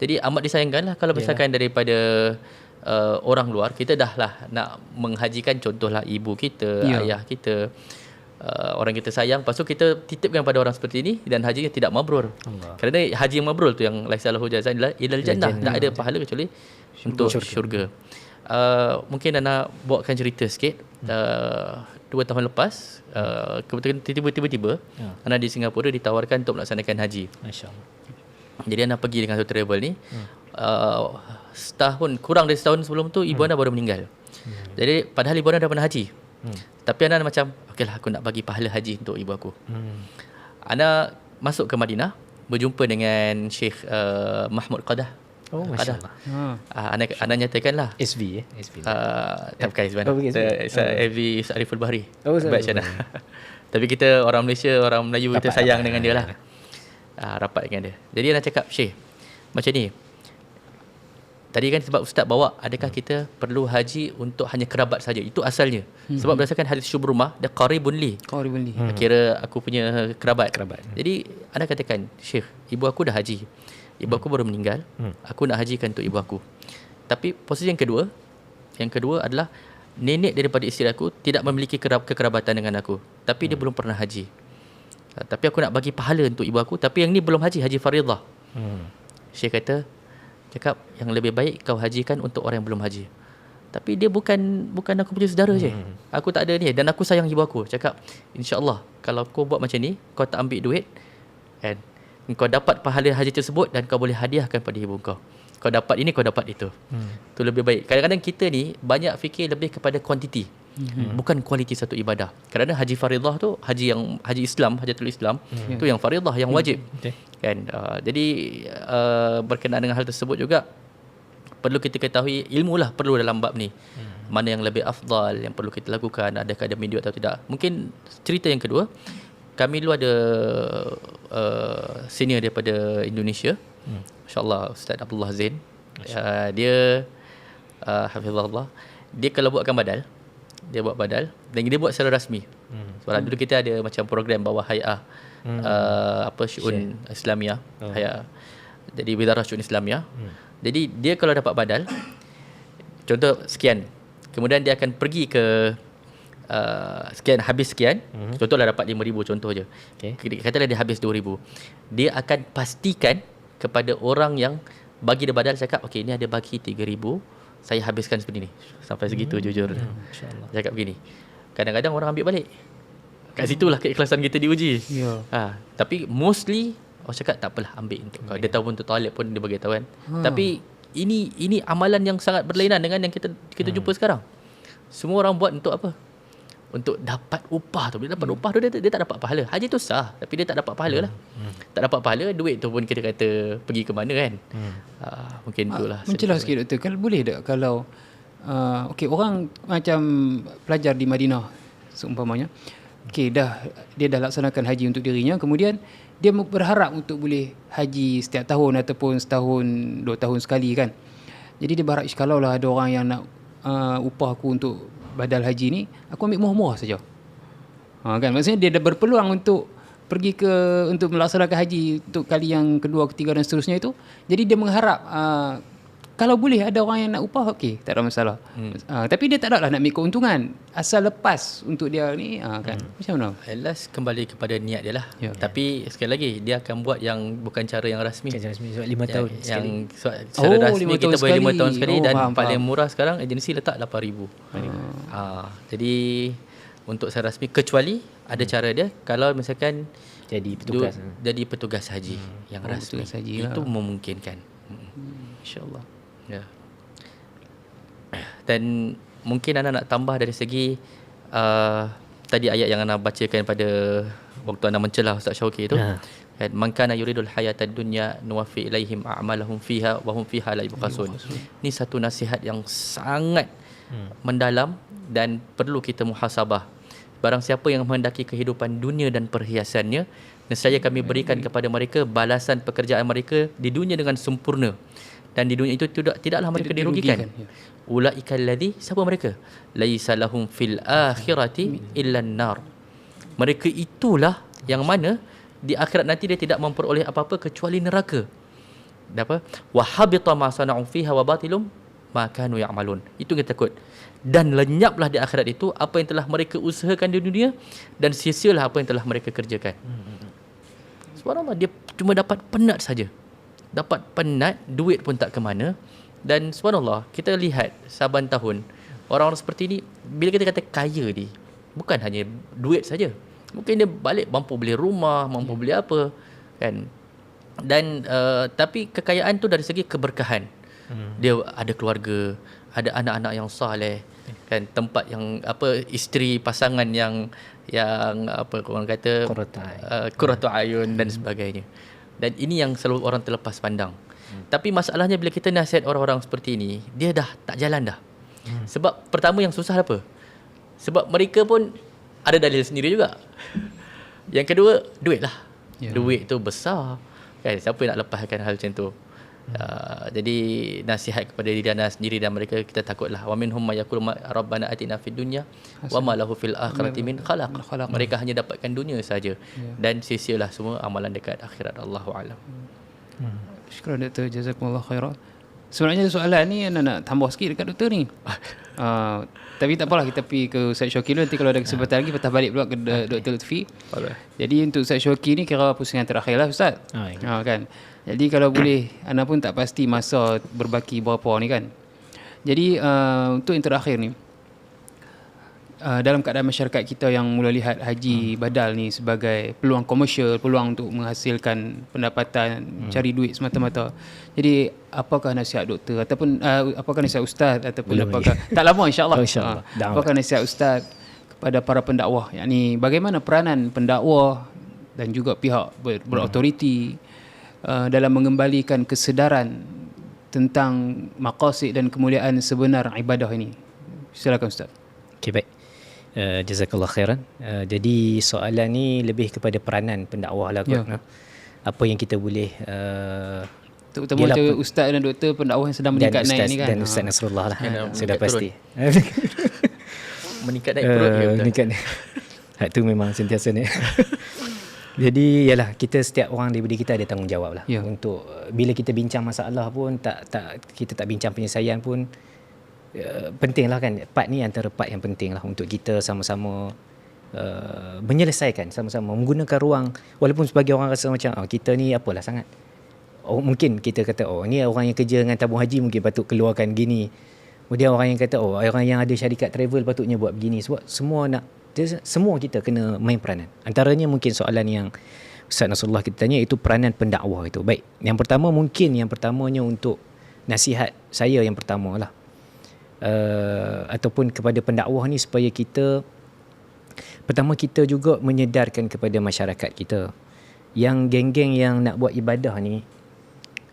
Jadi amat disayangkanlah kalau misalkan daripada orang luar, kita dah lah nak menghajikan, contohlah ibu kita, ayah kita, orang kita sayang, lepas tu kita titipkan pada orang seperti ini dan hajinya tidak mabrur. Kerana haji yang mabrur tu yang laisa lahu jazaan ilal jannah, tak ada pahala kecuali untuk syurga. Mungkin Ana bawakan cerita sikit. 2 tahun lepas, kebetulan tiba-tiba Ana di Singapura ditawarkan untuk melaksanakan haji. Masya-Allah. Jadi Ana pergi dengan satu travel ni. Kurang dari setahun sebelum tu ibu Ana baru meninggal. Jadi padahal ibu Ana dah pernah haji. Tapi Ana macam, okeylah aku nak bagi pahala haji untuk ibu aku. Ana masuk ke Madinah, berjumpa dengan Syekh Mahmud Qadah. Oh, masya-Allah. Ana nyatakanlah SV tak bukan sebenarnya. Saya FV Ariful Bahri. Baik sana. Tapi kita orang Malaysia, orang Melayu, kita sayang dengan dia lah. Rapat dengan dia. Jadi Ana cakap, Syekh, macam ni. Tadi kan sebab Ustaz bawa, adakah kita perlu haji untuk hanya kerabat saja? Itu asalnya. Sebab berdasarkan hadis Syubrumah, dia qaribun li. Kira aku punya kerabat. Jadi Anda katakan, Syekh, ibu aku dah haji. Ibu aku baru meninggal. Aku nak hajikan untuk ibu aku. Tapi posisi yang kedua adalah nenek daripada isteri aku tidak memiliki kekerabatan dengan aku. Tapi dia belum pernah haji. Tapi aku nak bagi pahala untuk ibu aku. Tapi yang ni belum haji faridah. Syekh cakap yang lebih baik kau hajikan untuk orang yang belum haji. Tapi dia bukan aku punya saudara je. Aku tak ada ni dan aku sayang ibu aku. Cakap, insya-Allah kalau kau buat macam ni, kau tak ambil duit kan, kau dapat pahala haji tersebut dan kau boleh hadiahkan pada ibu kau. Kau dapat ini, kau dapat itu. Itu lebih baik. Kadang-kadang kita ni banyak fikir lebih kepada kuantiti. Bukan kualiti satu ibadah. Kerana haji faridah tu, haji Islam, hajatul Islam, tu yang faridah, yang wajib. Kan? Jadi berkenaan dengan hal tersebut juga perlu kita ketahui, ilmu lah perlu dalam bab ni. Mana yang lebih afdal yang perlu kita lakukan, adakah ada mindu atau tidak. Mungkin cerita yang kedua, kami dulu ada senior daripada Indonesia, masya-Allah, Ustaz Abdullah Zain. Dia hafizahullah, dia kalau buatkan badal, dia buat badal dan dia buat secara rasmi. Sebab dulu kita ada macam program bawah Hay'ah Syu'un Islamiyah, Hay'ah. Jadi Widarah Syu'un Islamiyah. Jadi dia kalau dapat badal, contoh sekian, kemudian dia akan pergi ke sekian, habis sekian, contohlah dapat 5,000 contoh je. Katalah dia habis 2,000. Dia akan pastikan kepada orang yang bagi dia badal, cakap, okey, ni ada bagi 3,000, saya habiskan seperti ni. Sampai segitu jujur. Cakap begini. Kadang-kadang orang ambil balik. Kat situlah keikhlasan kita diuji. Ya. Tapi mostly orang cakap tak apalah, ambil untuk kau. Dia tahu pun untuk toilet pun dia bagi tahu kan. Tapi ini amalan yang sangat berlainan dengan yang kita jumpa sekarang. Semua orang buat untuk apa? Untuk dapat upah tu. Bila dapat upah tu dia tak dapat pahala. Haji tu sah, tapi dia tak dapat pahala lah. Tak dapat pahala, duit tu pun kita kata pergi ke mana kan. Mungkin itulah. Mencelah sikit doktor, kalau boleh tak kalau okey, orang macam pelajar di Madinah seumpamanya, okey dia dah laksanakan haji untuk dirinya, kemudian dia berharap untuk boleh haji setiap tahun ataupun setahun 2 tahun sekali kan. Jadi dia berharap kalau lah ada orang yang nak upah aku untuk badal haji ni, aku ambil murah-murah saja. Kan maksudnya dia dah berpeluang untuk pergi untuk melaksanakan haji untuk kali yang kedua, ketiga dan seterusnya itu. Jadi dia mengharap kalau boleh ada orang yang nak upah, okey, tak ada masalah. Tapi dia tak nak nak ambil keuntungan, asal lepas untuk dia ni kan. Macam mana? Last kembali kepada niat dia lah. Ya. Tapi sekali lagi dia akan buat yang bukan cara yang rasmi. Kan rasmi sebab 5 tahun sekali. Yang secara rasmi 5 kita tahun boleh 5 sekali. tahun sekali, dan Faham. paling murah sekarang agensi letak 8,000. Jadi untuk secara rasmi, kecuali ada cara dia kalau misalkan jadi petugas haji yang rasmi, petugas haji itu lah. memungkinkan. InsyaAllah. Ya. Dan mungkin anda nak tambah dari segi tadi ayat yang anda bacakan pada waktu anda mencelah Ustaz Syauqi tu. Kan, man kana yuridul hayatad dunya nuwaffi ilaihim a'malahum fiha wa hum fiha la yubkhasun. Ini satu nasihat yang sangat mendalam dan perlu kita muhasabah. Barang siapa yang menghendaki kehidupan dunia dan perhiasannya, nescaya kami berikan kepada mereka balasan pekerjaan mereka di dunia dengan sempurna. Dan di dunia itu tidaklah mereka dirugikan. Ulaika alladhi, siapa mereka? Laisa lahum fil akhirati illa an-nar. Mereka itulah yang mana di akhirat nanti dia tidak memperoleh apa-apa kecuali neraka. Apa? Wa habita ma sana'u fiha wa batilum ma kanu ya'malun. Itu kita takut. Dan lenyaplah di akhirat itu apa yang telah mereka usahakan di dunia, dan sia-sialah apa yang telah mereka kerjakan. Subhanallah, dia cuma dapat penat saja. Dapat penat, duit pun tak ke mana. Dan subhanallah, kita lihat saban tahun orang-orang seperti ni, bila kita kata kaya ni, bukan hanya duit saja. Mungkin dia balik mampu beli rumah, mampu beli apa kan. Dan tapi kekayaan tu dari segi keberkahan. Dia ada keluarga, ada anak-anak yang soleh kan, tempat yang isteri, pasangan yang orang kata qurratu ayun dan sebagainya. Dan ini yang selalu orang terlepas pandang. Tapi masalahnya bila kita nasihat orang-orang seperti ini, dia dah tak jalan dah. Sebab pertama yang susah apa? Sebab mereka pun ada dalil sendiri juga. Yang kedua, duit lah. Duit tu besar kan, siapa yang nak lepaskan hal macam tu? Jadi nasihat kepada diri anda sendiri dan mereka, kita takutlah. Wa minhum may yaqulu rabbana atina fid dunya wa ma lahu fil akhirati min khalaq. Mereka hanya dapatkan dunia saja, dan sia-sialah semua amalan dekat akhirat. Allahu a'lam. Syukran Dr. Jazakumullah khairan. Sebenarnya soalan ni nak tambah sikit dekat doktor ni. Tapi tak apalah, kita pergi ke Ustaz Syauqi dulu. Nanti kalau ada kesempatan lagi patah balik pula ke Dr. Lutfi. Jadi untuk Ustaz Syauqi ni kira pusingan terakhir lah Ustaz. Kan. Jadi kalau boleh, anda pun tak pasti masa berbaki berapa ni kan. Jadi untuk yang terakhir ni, dalam keadaan masyarakat kita yang mula lihat haji badal ni sebagai peluang komersial, peluang untuk menghasilkan pendapatan, cari duit semata-mata. Jadi apakah nasihat doktor ataupun apakah nasihat ustaz ataupun apakah tak lama insya-Allah. Apakah nasihat ustaz kepada para pendakwah, yakni bagaimana peranan pendakwah dan juga pihak berautoriti dalam mengembalikan kesedaran tentang maqasid dan kemuliaan sebenar ibadah ini. Silakan ustaz. Okey, baik. Jazakallah khairan. Jadi soalan ni lebih kepada peranan pendakwah lah kot. Apa yang kita boleh terutama macam ustaz dan doktor pendakwah yang sedang meningkat naik ni kan. Dan Ustaz Nasrullah lah. Sudah pasti. Meningkat naik perut ya, meningkat naik. Hak tu memang sentiasa naik. Jadi yalah, kita setiap orang daripada kita ada tanggungjawab lah. Untuk bila kita bincang masalah pun kita tak bincang penyelesaian pun, penting lah kan. Part ni antara part yang penting lah untuk kita sama-sama menyelesaikan, sama-sama menggunakan ruang. Walaupun sebagai orang rasa macam kita ni apalah sangat, mungkin kita kata ni orang yang kerja dengan tabung haji mungkin patut keluarkan gini. Kemudian orang yang kata orang yang ada syarikat travel patutnya buat begini. Sebab semua nak Semua kita kena main peranan. Antaranya mungkin soalan yang Ustaz Nasrullah kita tanya, itu peranan pendakwah itu. Baik, yang pertamanya untuk nasihat saya yang pertama lah, ataupun kepada pendakwah ni, supaya kita juga menyedarkan kepada masyarakat kita yang geng-geng yang nak buat ibadah ni,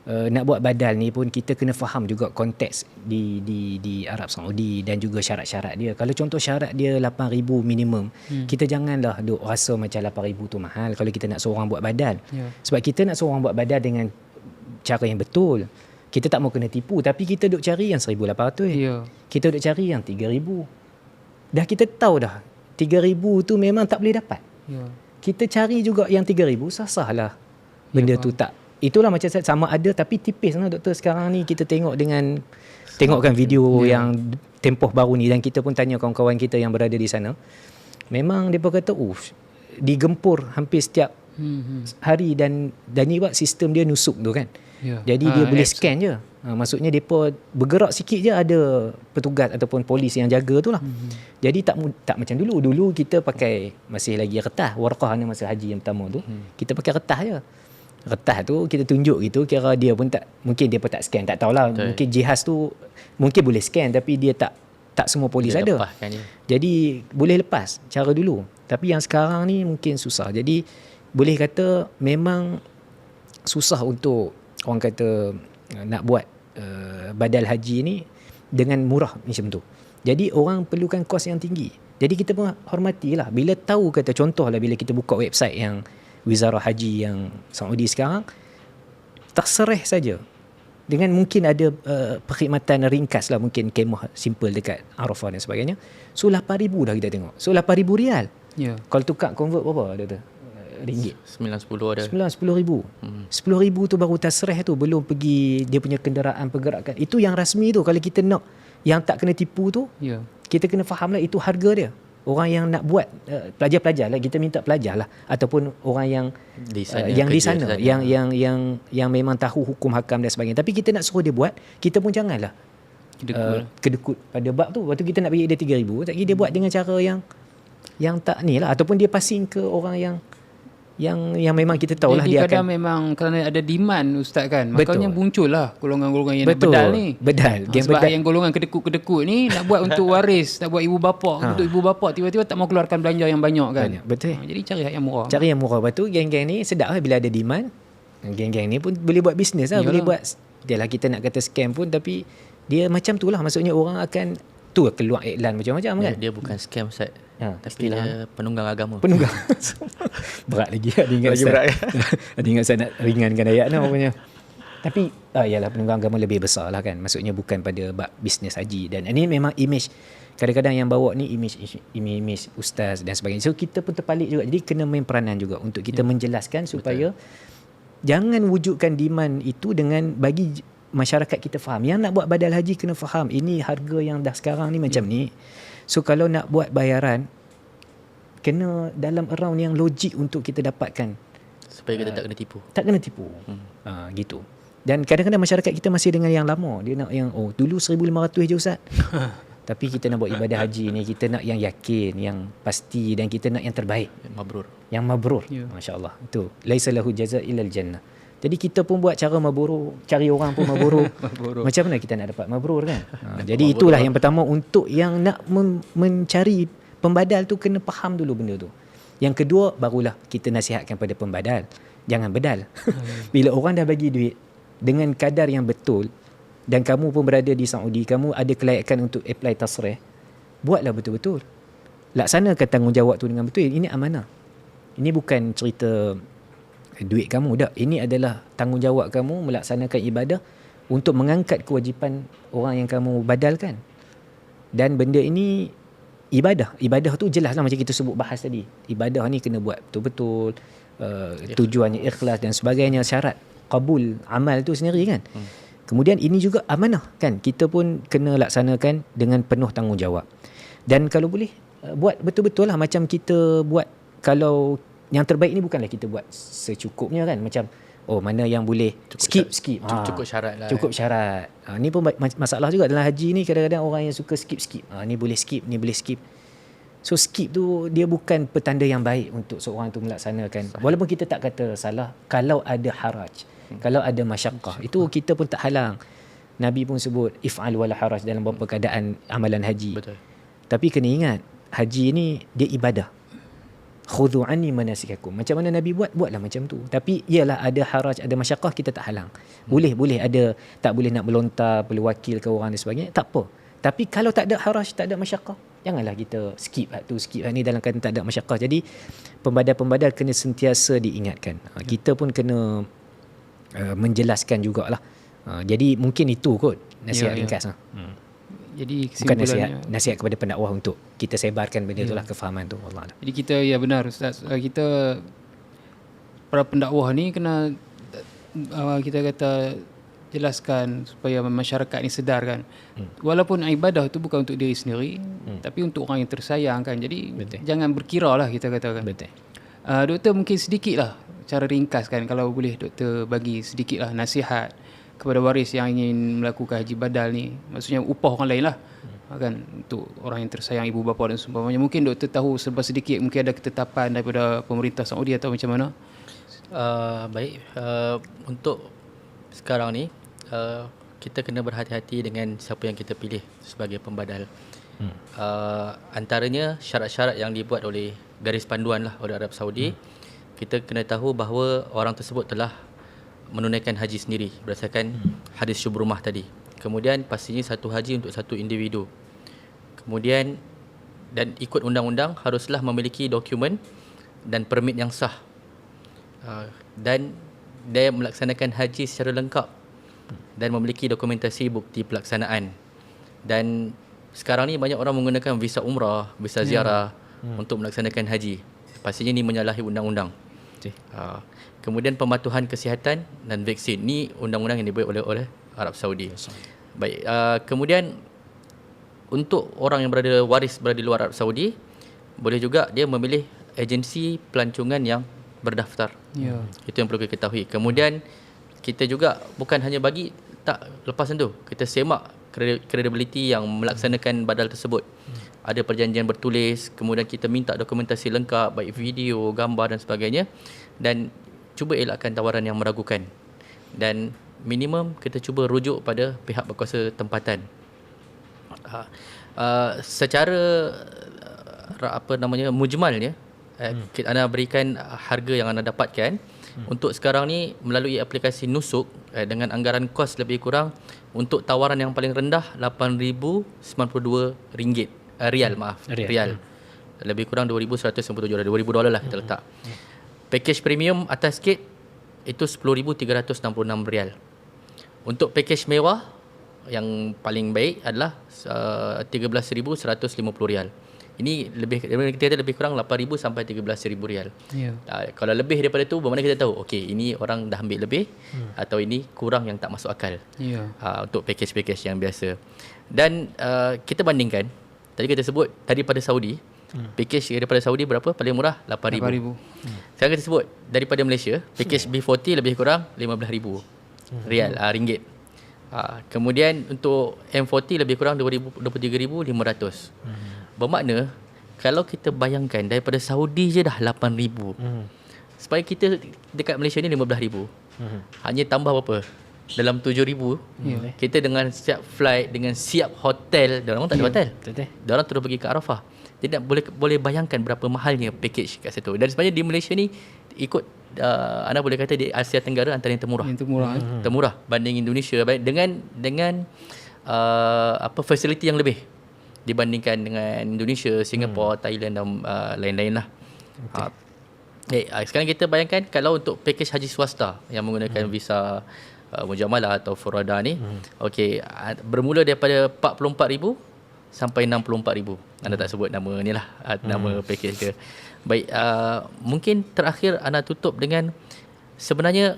nak buat badal ni pun kita kena faham juga konteks di Arab Saudi dan juga syarat-syarat dia. Kalau contoh syarat dia 8,000 minimum, kita janganlah duk rasa macam 8,000 tu mahal kalau kita nak seorang buat badal. Sebab kita nak seorang buat badal dengan cara yang betul. Kita tak mau kena tipu, tapi kita duk cari yang 1,800. Kita duk cari yang 3,000. Dah kita tahu dah 3,000 tu memang tak boleh dapat. Kita cari juga yang 3,000, sah-sah lah benda tu tak. Itulah macam sama ada, tapi tipis lah doktor. Sekarang ni kita tengokkan video yang tempoh baru ni, dan kita pun tanya kawan-kawan kita yang berada di sana. Memang mereka kata digempur hampir setiap hari, dan ni buat sistem dia nusuk tu kan. Jadi dia boleh scan je. Maksudnya mereka bergerak sikit je ada petugas ataupun polis yang jaga tu lah. Jadi tak macam dulu. Dulu kita pakai masih lagi kertas. Warqah ni masa haji yang pertama tu, kita pakai kertas je. Kertas tu kita tunjuk gitu, kira dia pun tak, mungkin dia pun tak scan, tak tahulah. Mungkin jihaz tu mungkin boleh scan, tapi dia tak semua polis dia ada. Jadi boleh lepas cara dulu. Tapi yang sekarang ni mungkin susah. Jadi boleh kata memang susah untuk orang kata nak buat badal haji ni dengan murah macam tu. Jadi orang perlukan kos yang tinggi. Jadi kita pun hormatilah bila tahu, kata contohlah bila kita buka website yang Wizarah Haji yang Saudi sekarang, terserah saja dengan mungkin ada perkhidmatan ringkas lah, mungkin kemah simple dekat Arafah dan sebagainya. So 8,000 dah kita tengok. So 8,000 rial. Kalau tukar convert berapa ada tu? Ringgit 9-10 ada. 9-10,000. 10,000 tu baru tasrih tu, belum pergi dia punya kenderaan pergerakan. Itu yang rasmi tu. Kalau kita nak yang tak kena tipu tu, kita kena faham lah itu harga dia. Orang yang nak buat pelajar-pelajar lah, kita minta pelajar lah, ataupun orang yang di sana, yang memang tahu hukum hakam dan sebagainya. Tapi kita nak suruh dia buat, kita pun janganlah kedekut pada bab tu. Lepas tu kita nak bagi dia 3,000, tak kira dia buat dengan cara yang tak ni lah, ataupun dia passing ke orang yang memang kita tahulah dia kadang akan memang kerana ada demand ustaz kan, makanya muncullah golongan-golongan yang nak bedal ni. Sebab yang golongan kedekut-kedekut ni nak buat untuk waris, nak buat ibu bapa, untuk ibu bapa, tiba-tiba tak mau keluarkan belanja yang banyak kan. Betul. Jadi cari yang murah. Cari yang murah. Lepas tu geng-geng ni sedap lah bila ada demand. Geng-geng ni pun boleh buat bisnes lah. Boleh buat, dia lah kita nak kata scam pun, tapi dia macam tu lah. Maksudnya orang akan keluar iklan macam-macam kan. Dia bukan scam Ustaz. Tapi dia penunggang agama. Berat lagi. Ada ingat saya nak ringankan ayat ni rupanya. Tapi yalah, penunggang agama lebih besar lah kan. Maksudnya bukan pada bab bisnes haji. Dan ini memang image, kadang-kadang yang bawa ni image ustaz dan sebagainya. So kita pun terpalit juga. Jadi kena main peranan juga untuk kita menjelaskan supaya jangan wujudkan demand itu dengan bagi masyarakat kita faham. Yang nak buat badal haji kena faham ini harga yang dah sekarang ni macam ni. So kalau nak buat bayaran, kena dalam around yang logik untuk kita dapatkan, supaya kita tak kena tipu. Gitu. Dan kadang-kadang masyarakat kita masih dengan yang lama. Dia nak yang dulu 1,500 je Ustaz. Tapi kita nak buat ibadah haji ni, kita nak yang yakin, yang pasti, dan kita nak yang terbaik, yang mabrur. Masya-Allah. Itu laisa lahu jazaa illa al-jannah. Jadi kita pun buat cara mabrur, cari orang pun mabrur. Macam mana kita nak dapat mabrur kan? Jadi itulah yang pertama, untuk yang nak mencari pembadal tu kena faham dulu benda tu. Yang kedua, barulah kita nasihatkan pada pembadal, jangan bedal. Bila orang dah bagi duit dengan kadar yang betul, dan kamu pun berada di Saudi, kamu ada kelayakan untuk apply tasrih, buatlah betul-betul. Laksanakan tanggungjawab tu dengan betul. Ini amanah. Ini bukan cerita duit kamu dah. Ini adalah tanggungjawab kamu melaksanakan ibadah untuk mengangkat kewajipan orang yang kamu badalkan. Dan benda ini ibadah. Ibadah tu jelaslah macam kita sebut bahas tadi. Ibadah ni kena buat betul-betul, tujuannya ikhlas dan sebagainya, syarat kabul amal tu sendiri kan. Kemudian ini juga amanah kan. Kita pun kena laksanakan dengan penuh tanggungjawab. Dan kalau boleh buat betul-betul lah macam kita buat. Kalau yang terbaik ni bukanlah kita buat secukupnya kan, macam mana yang boleh skip. Cukup syarat lah. Cukup syarat. Ni pun masalah juga dalam haji ni, kadang-kadang orang yang suka skip. Ni boleh skip, ni boleh skip. So skip tu dia bukan petanda yang baik untuk seorang tu melaksanakan. Walaupun kita tak kata salah, kalau ada haraj, kalau ada masyaqqah, itu kita pun tak halang. Nabi pun sebut if'al wala haraj dalam beberapa keadaan amalan haji. Betul. Tapi kena ingat, haji ni dia ibadah. Khudhu anni manasikakum. Macam mana Nabi buatlah macam tu. Tapi ialah ada haraj, ada masyaqqah, kita tak halang. Boleh ada, tak boleh nak melontar, perlu wakil ke orang dan sebagainya, tak apa. Tapi kalau tak ada haraj, tak ada masyaqqah, janganlah kita skip hak tu, skip hak ni dalam keadaan tak ada masyaqqah. Jadi pembadal-pembadal kena sentiasa diingatkan. Kita pun kena menjelaskan jugalah. Jadi mungkin itu kot nasihat ringkas. Jadi Bukan kesimpulannya, nasihat kepada pendakwah untuk kita sebarkan benda itulah, kefahaman tu. Allah. jadi kita, ya benar Ustaz, kita para pendakwah ni kena kita kata jelaskan supaya masyarakat ni sedar kan. Walaupun ibadah tu bukan untuk diri sendiri, tapi untuk orang yang tersayang kan. Jadi Betul. jangan berkira lah, kita katakan. Betul. Doktor mungkin sedikit lah cara ringkas kan, kalau boleh doktor bagi sedikit lah nasihat kepada waris yang ingin melakukan haji badal ni, maksudnya upah orang lain lah kan, untuk orang yang tersayang, ibu bapa dan seumpamanya. Mungkin doktor tahu serba sedikit, mungkin ada ketetapan daripada pemerintah Saudi atau macam mana? Baik, untuk sekarang ni kita kena berhati-hati dengan siapa yang kita pilih sebagai pembadal. Antaranya syarat-syarat yang dibuat oleh garis panduan lah oleh Arab Saudi. Kita kena tahu bahawa orang tersebut telah menunaikan haji sendiri berdasarkan hadis syubrumah tadi. Kemudian pastinya satu haji untuk satu individu. Kemudian dan ikut undang-undang haruslah memiliki dokumen dan permit yang sah. Dan dia melaksanakan haji secara lengkap dan memiliki dokumentasi bukti pelaksanaan. Dan sekarang ni banyak orang menggunakan visa umrah, visa ziarah untuk melaksanakan haji. Pastinya ini menyalahi undang-undang. Kemudian pematuhan kesihatan dan vaksin, ni undang-undang yang dibuat oleh Arab Saudi. Baik, kemudian untuk orang yang waris berada di luar Arab Saudi, boleh juga dia memilih agensi pelancongan yang berdaftar. Itu yang perlu kita ketahui. Kemudian kita juga bukan hanya bagi, tak lepas itu kita semak kredibiliti yang melaksanakan badal tersebut. Ada perjanjian bertulis, kemudian kita minta dokumentasi lengkap, baik video, gambar dan sebagainya, dan cuba elakkan tawaran yang meragukan. Dan minimum kita cuba rujuk pada pihak berkuasa tempatan. Secara mujmalnya, anda berikan harga yang anda dapatkan. Untuk sekarang ni melalui aplikasi Nusuk, dengan anggaran kos lebih kurang untuk tawaran yang paling rendah RM8,092 rial. Lebih kurang $2,197, $2,000 lah kita letak. Package premium atas sikit itu RM10,366. Untuk package mewah yang paling baik adalah RM13,150. Ini kita lebih kurang RM8,000 sampai RM13,000. Kalau lebih daripada tu, bermakna kita tahu okey, ini orang dah ambil lebih atau ini kurang yang tak masuk akal. Untuk package-package yang biasa. Dan kita bandingkan, tadi kita sebut daripada Saudi, package daripada Saudi berapa? Paling murah RM8,000. Sekarang kita sebut daripada Malaysia, package B40 lebih kurang RM15,000 ringgit. Kemudian untuk M40 lebih kurang RM23,500. Bermakna kalau kita bayangkan daripada Saudi je dah RM8,000. Supaya kita dekat Malaysia ni RM15,000. Hanya tambah berapa? Dalam RM7,000. Kita dengan siap flight, dengan siap hotel. Diorang tak ada hotel. Diorang terus pergi ke Arafah. Jadi boleh bayangkan berapa mahalnya package kat situ. Dan sebenarnya di Malaysia ni ikut anda boleh kata di Asia Tenggara antara yang termurah. Termurah banding Indonesia, baik dengan fasiliti yang lebih dibandingkan dengan Indonesia, Singapura, Thailand dan lain-lain lah. Sekarang kita bayangkan kalau untuk package haji swasta yang menggunakan visa mujamalah atau furada ni, okey, bermula daripada 44,000 sampai 64,000. Anda tak sebut nama ni lah, nama package dia. Baik, mungkin terakhir anda tutup dengan, sebenarnya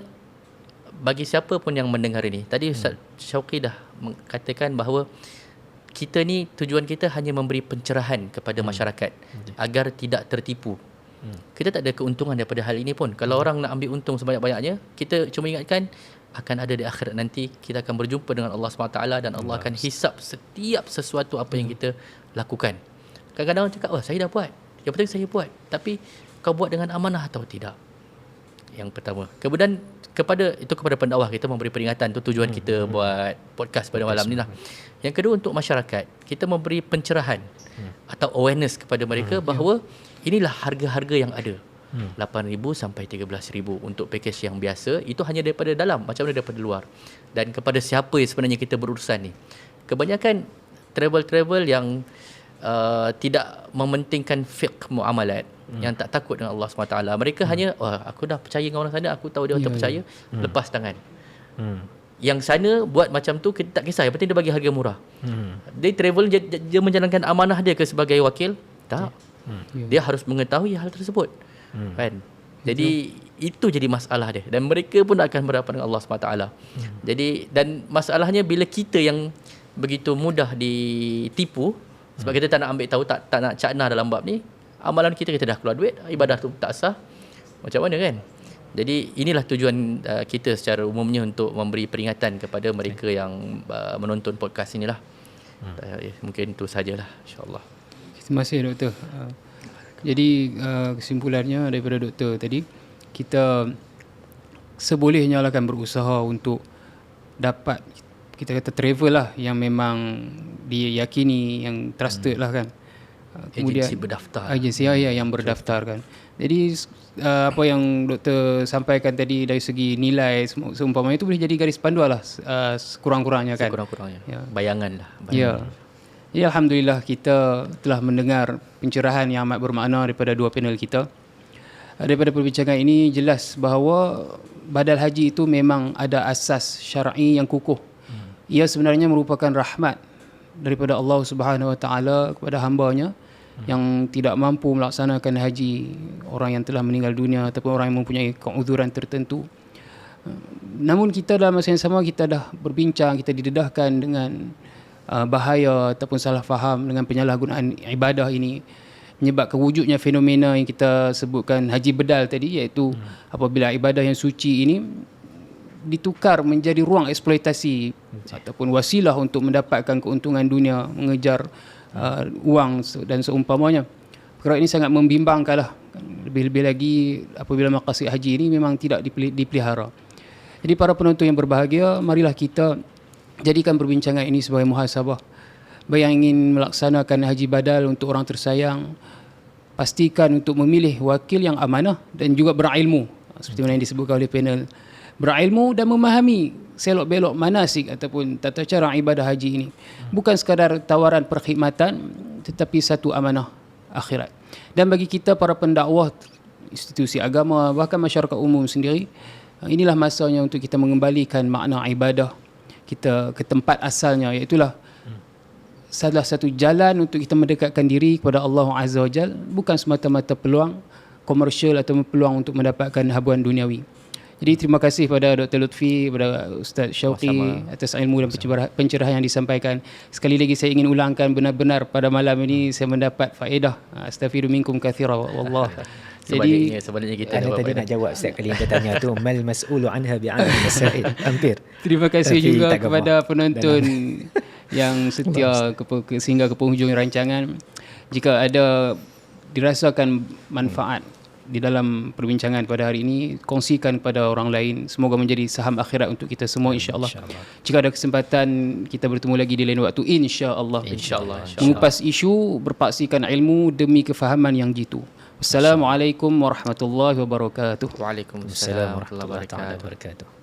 bagi siapa pun yang mendengar ini, tadi Ustaz Syauqi dah mengatakan bahawa kita ni, tujuan kita hanya memberi pencerahan kepada masyarakat agar tidak tertipu. Kita tak ada keuntungan daripada hal ini pun. Kalau orang nak ambil untung sebanyak-banyaknya, kita cuma ingatkan akan ada di akhirat nanti, kita akan berjumpa dengan Allah SWT dan Allah akan hisap setiap sesuatu apa yang kita lakukan. Kadang-kadang orang cakap, saya dah buat. Yang penting saya buat. Tapi kau buat dengan amanah atau tidak? Yang pertama. Kemudian kepada pendakwah, kita memberi peringatan. Itu tujuan kita buat podcast pada malam ni lah. Yang kedua, untuk masyarakat, kita memberi pencerahan atau awareness kepada mereka bahawa inilah harga-harga yang ada. 8,000 sampai 13,000 untuk pakej yang biasa. Itu hanya daripada dalam, macam mana daripada luar. Dan kepada siapa yang sebenarnya kita berurusan ni. Kebanyakan travel-travel yang tidak mementingkan fiqh muamalat, yang tak takut dengan Allah SWT. Mereka hanya, aku dah percaya dengan orang sana, aku tahu dia tak percaya, lepas tangan. Yang sana buat macam tu, kita tak kisah, yang penting dia bagi harga murah. Dia travel, dia menjalankan amanah dia ke sebagai wakil? Tak. Dia harus mengetahui hal tersebut. Kan? Jadi itu jadi masalah dia, dan mereka pun akan berhadapan dengan Allah SWT. Jadi, dan masalahnya bila kita yang begitu mudah ditipu, sebab kita tak nak ambil tahu, tak nak cakna dalam bab ni, amalan kita dah keluar duit, ibadah tu tak sah, macam mana kan? Jadi inilah tujuan kita secara umumnya, untuk memberi peringatan kepada mereka yang menonton podcast inilah. Mungkin itu sajalah, insyaAllah. Terima kasih Doktor. Jadi kesimpulannya daripada Doktor tadi, kita sebolehnya lah kan berusaha untuk dapat, kita kata travel lah yang memang diyakini, yang trusted lah kan. Kemudian agensi berdaftar. Agensi yang berdaftar kan. Jadi apa yang Doktor sampaikan tadi dari segi nilai seumpamanya itu boleh jadi garis panduan lah sekurang-kurangnya kan. Sekurang-kurangnya. Bayangan lah. Ya. Ya, alhamdulillah kita telah mendengar pencerahan yang amat bermakna daripada dua panel kita. Daripada perbincangan ini jelas bahawa badal haji itu memang ada asas syar'i yang kukuh. Ia sebenarnya merupakan rahmat daripada Allah Subhanahu Wa Taala kepada hamba-Nya yang tidak mampu melaksanakan haji, orang yang telah meninggal dunia ataupun orang yang mempunyai keuzuran tertentu. Namun kita dalam masa yang sama, kita dah berbincang, kita didedahkan dengan bahaya ataupun salah faham dengan penyalahgunaan ibadah ini, menyebabkan wujudnya fenomena yang kita sebutkan haji bedal tadi, iaitu apabila ibadah yang suci ini ditukar menjadi ruang eksploitasi ataupun wasilah untuk mendapatkan keuntungan dunia, mengejar wang dan seumpamanya. Perkara ini sangat membimbangkan lah. Lebih-lebih lagi apabila maqasid haji ini memang tidak dipelihara. Jadi para penonton yang berbahagia, marilah kita jadikan perbincangan ini sebagai muhasabah. Bagi yang ingin melaksanakan haji badal untuk orang tersayang, pastikan untuk memilih wakil yang amanah dan juga berilmu, seperti mana yang disebutkan oleh panel. Berilmu dan memahami selok-belok manasik ataupun tata cara ibadah haji ini. Bukan sekadar tawaran perkhidmatan, tetapi satu amanah akhirat. Dan bagi kita para pendakwah, institusi agama, bahkan masyarakat umum sendiri, inilah masanya untuk kita mengembalikan makna ibadah kita ke tempat asalnya, iaitulah salah satu jalan untuk kita mendekatkan diri kepada Allah Azza wa Jal, bukan semata-mata peluang komersial atau peluang untuk mendapatkan habuan duniawi. Jadi terima kasih pada Dr. Lutfi, kepada Ustaz Syauqi atas ilmu dan pencerahan yang disampaikan. Sekali lagi saya ingin ulangkan, benar-benar pada malam ini saya mendapat faedah. Astaghfiru minkum katsira wallah. Sebenarnya kita ada tadi nak jawab Ustaz kali yang dia tanya tu, mal mas'ulu anha bi'alim masail, hampir. Terima kasih juga kepada penonton yang setia sehingga ke penghujung rancangan. Jika ada dirasakan manfaat di dalam perbincangan pada hari ini, kongsikan pada orang lain. Semoga menjadi saham akhirat untuk kita semua, insya-Allah. Jika ada kesempatan kita bertemu lagi di lain waktu, insya-Allah. Mengupas isu, berpaksikan ilmu demi kefahaman yang jitu. Assalamualaikum warahmatullahi wabarakatuh. Waalaikumsalam warahmatullahi wabarakatuh.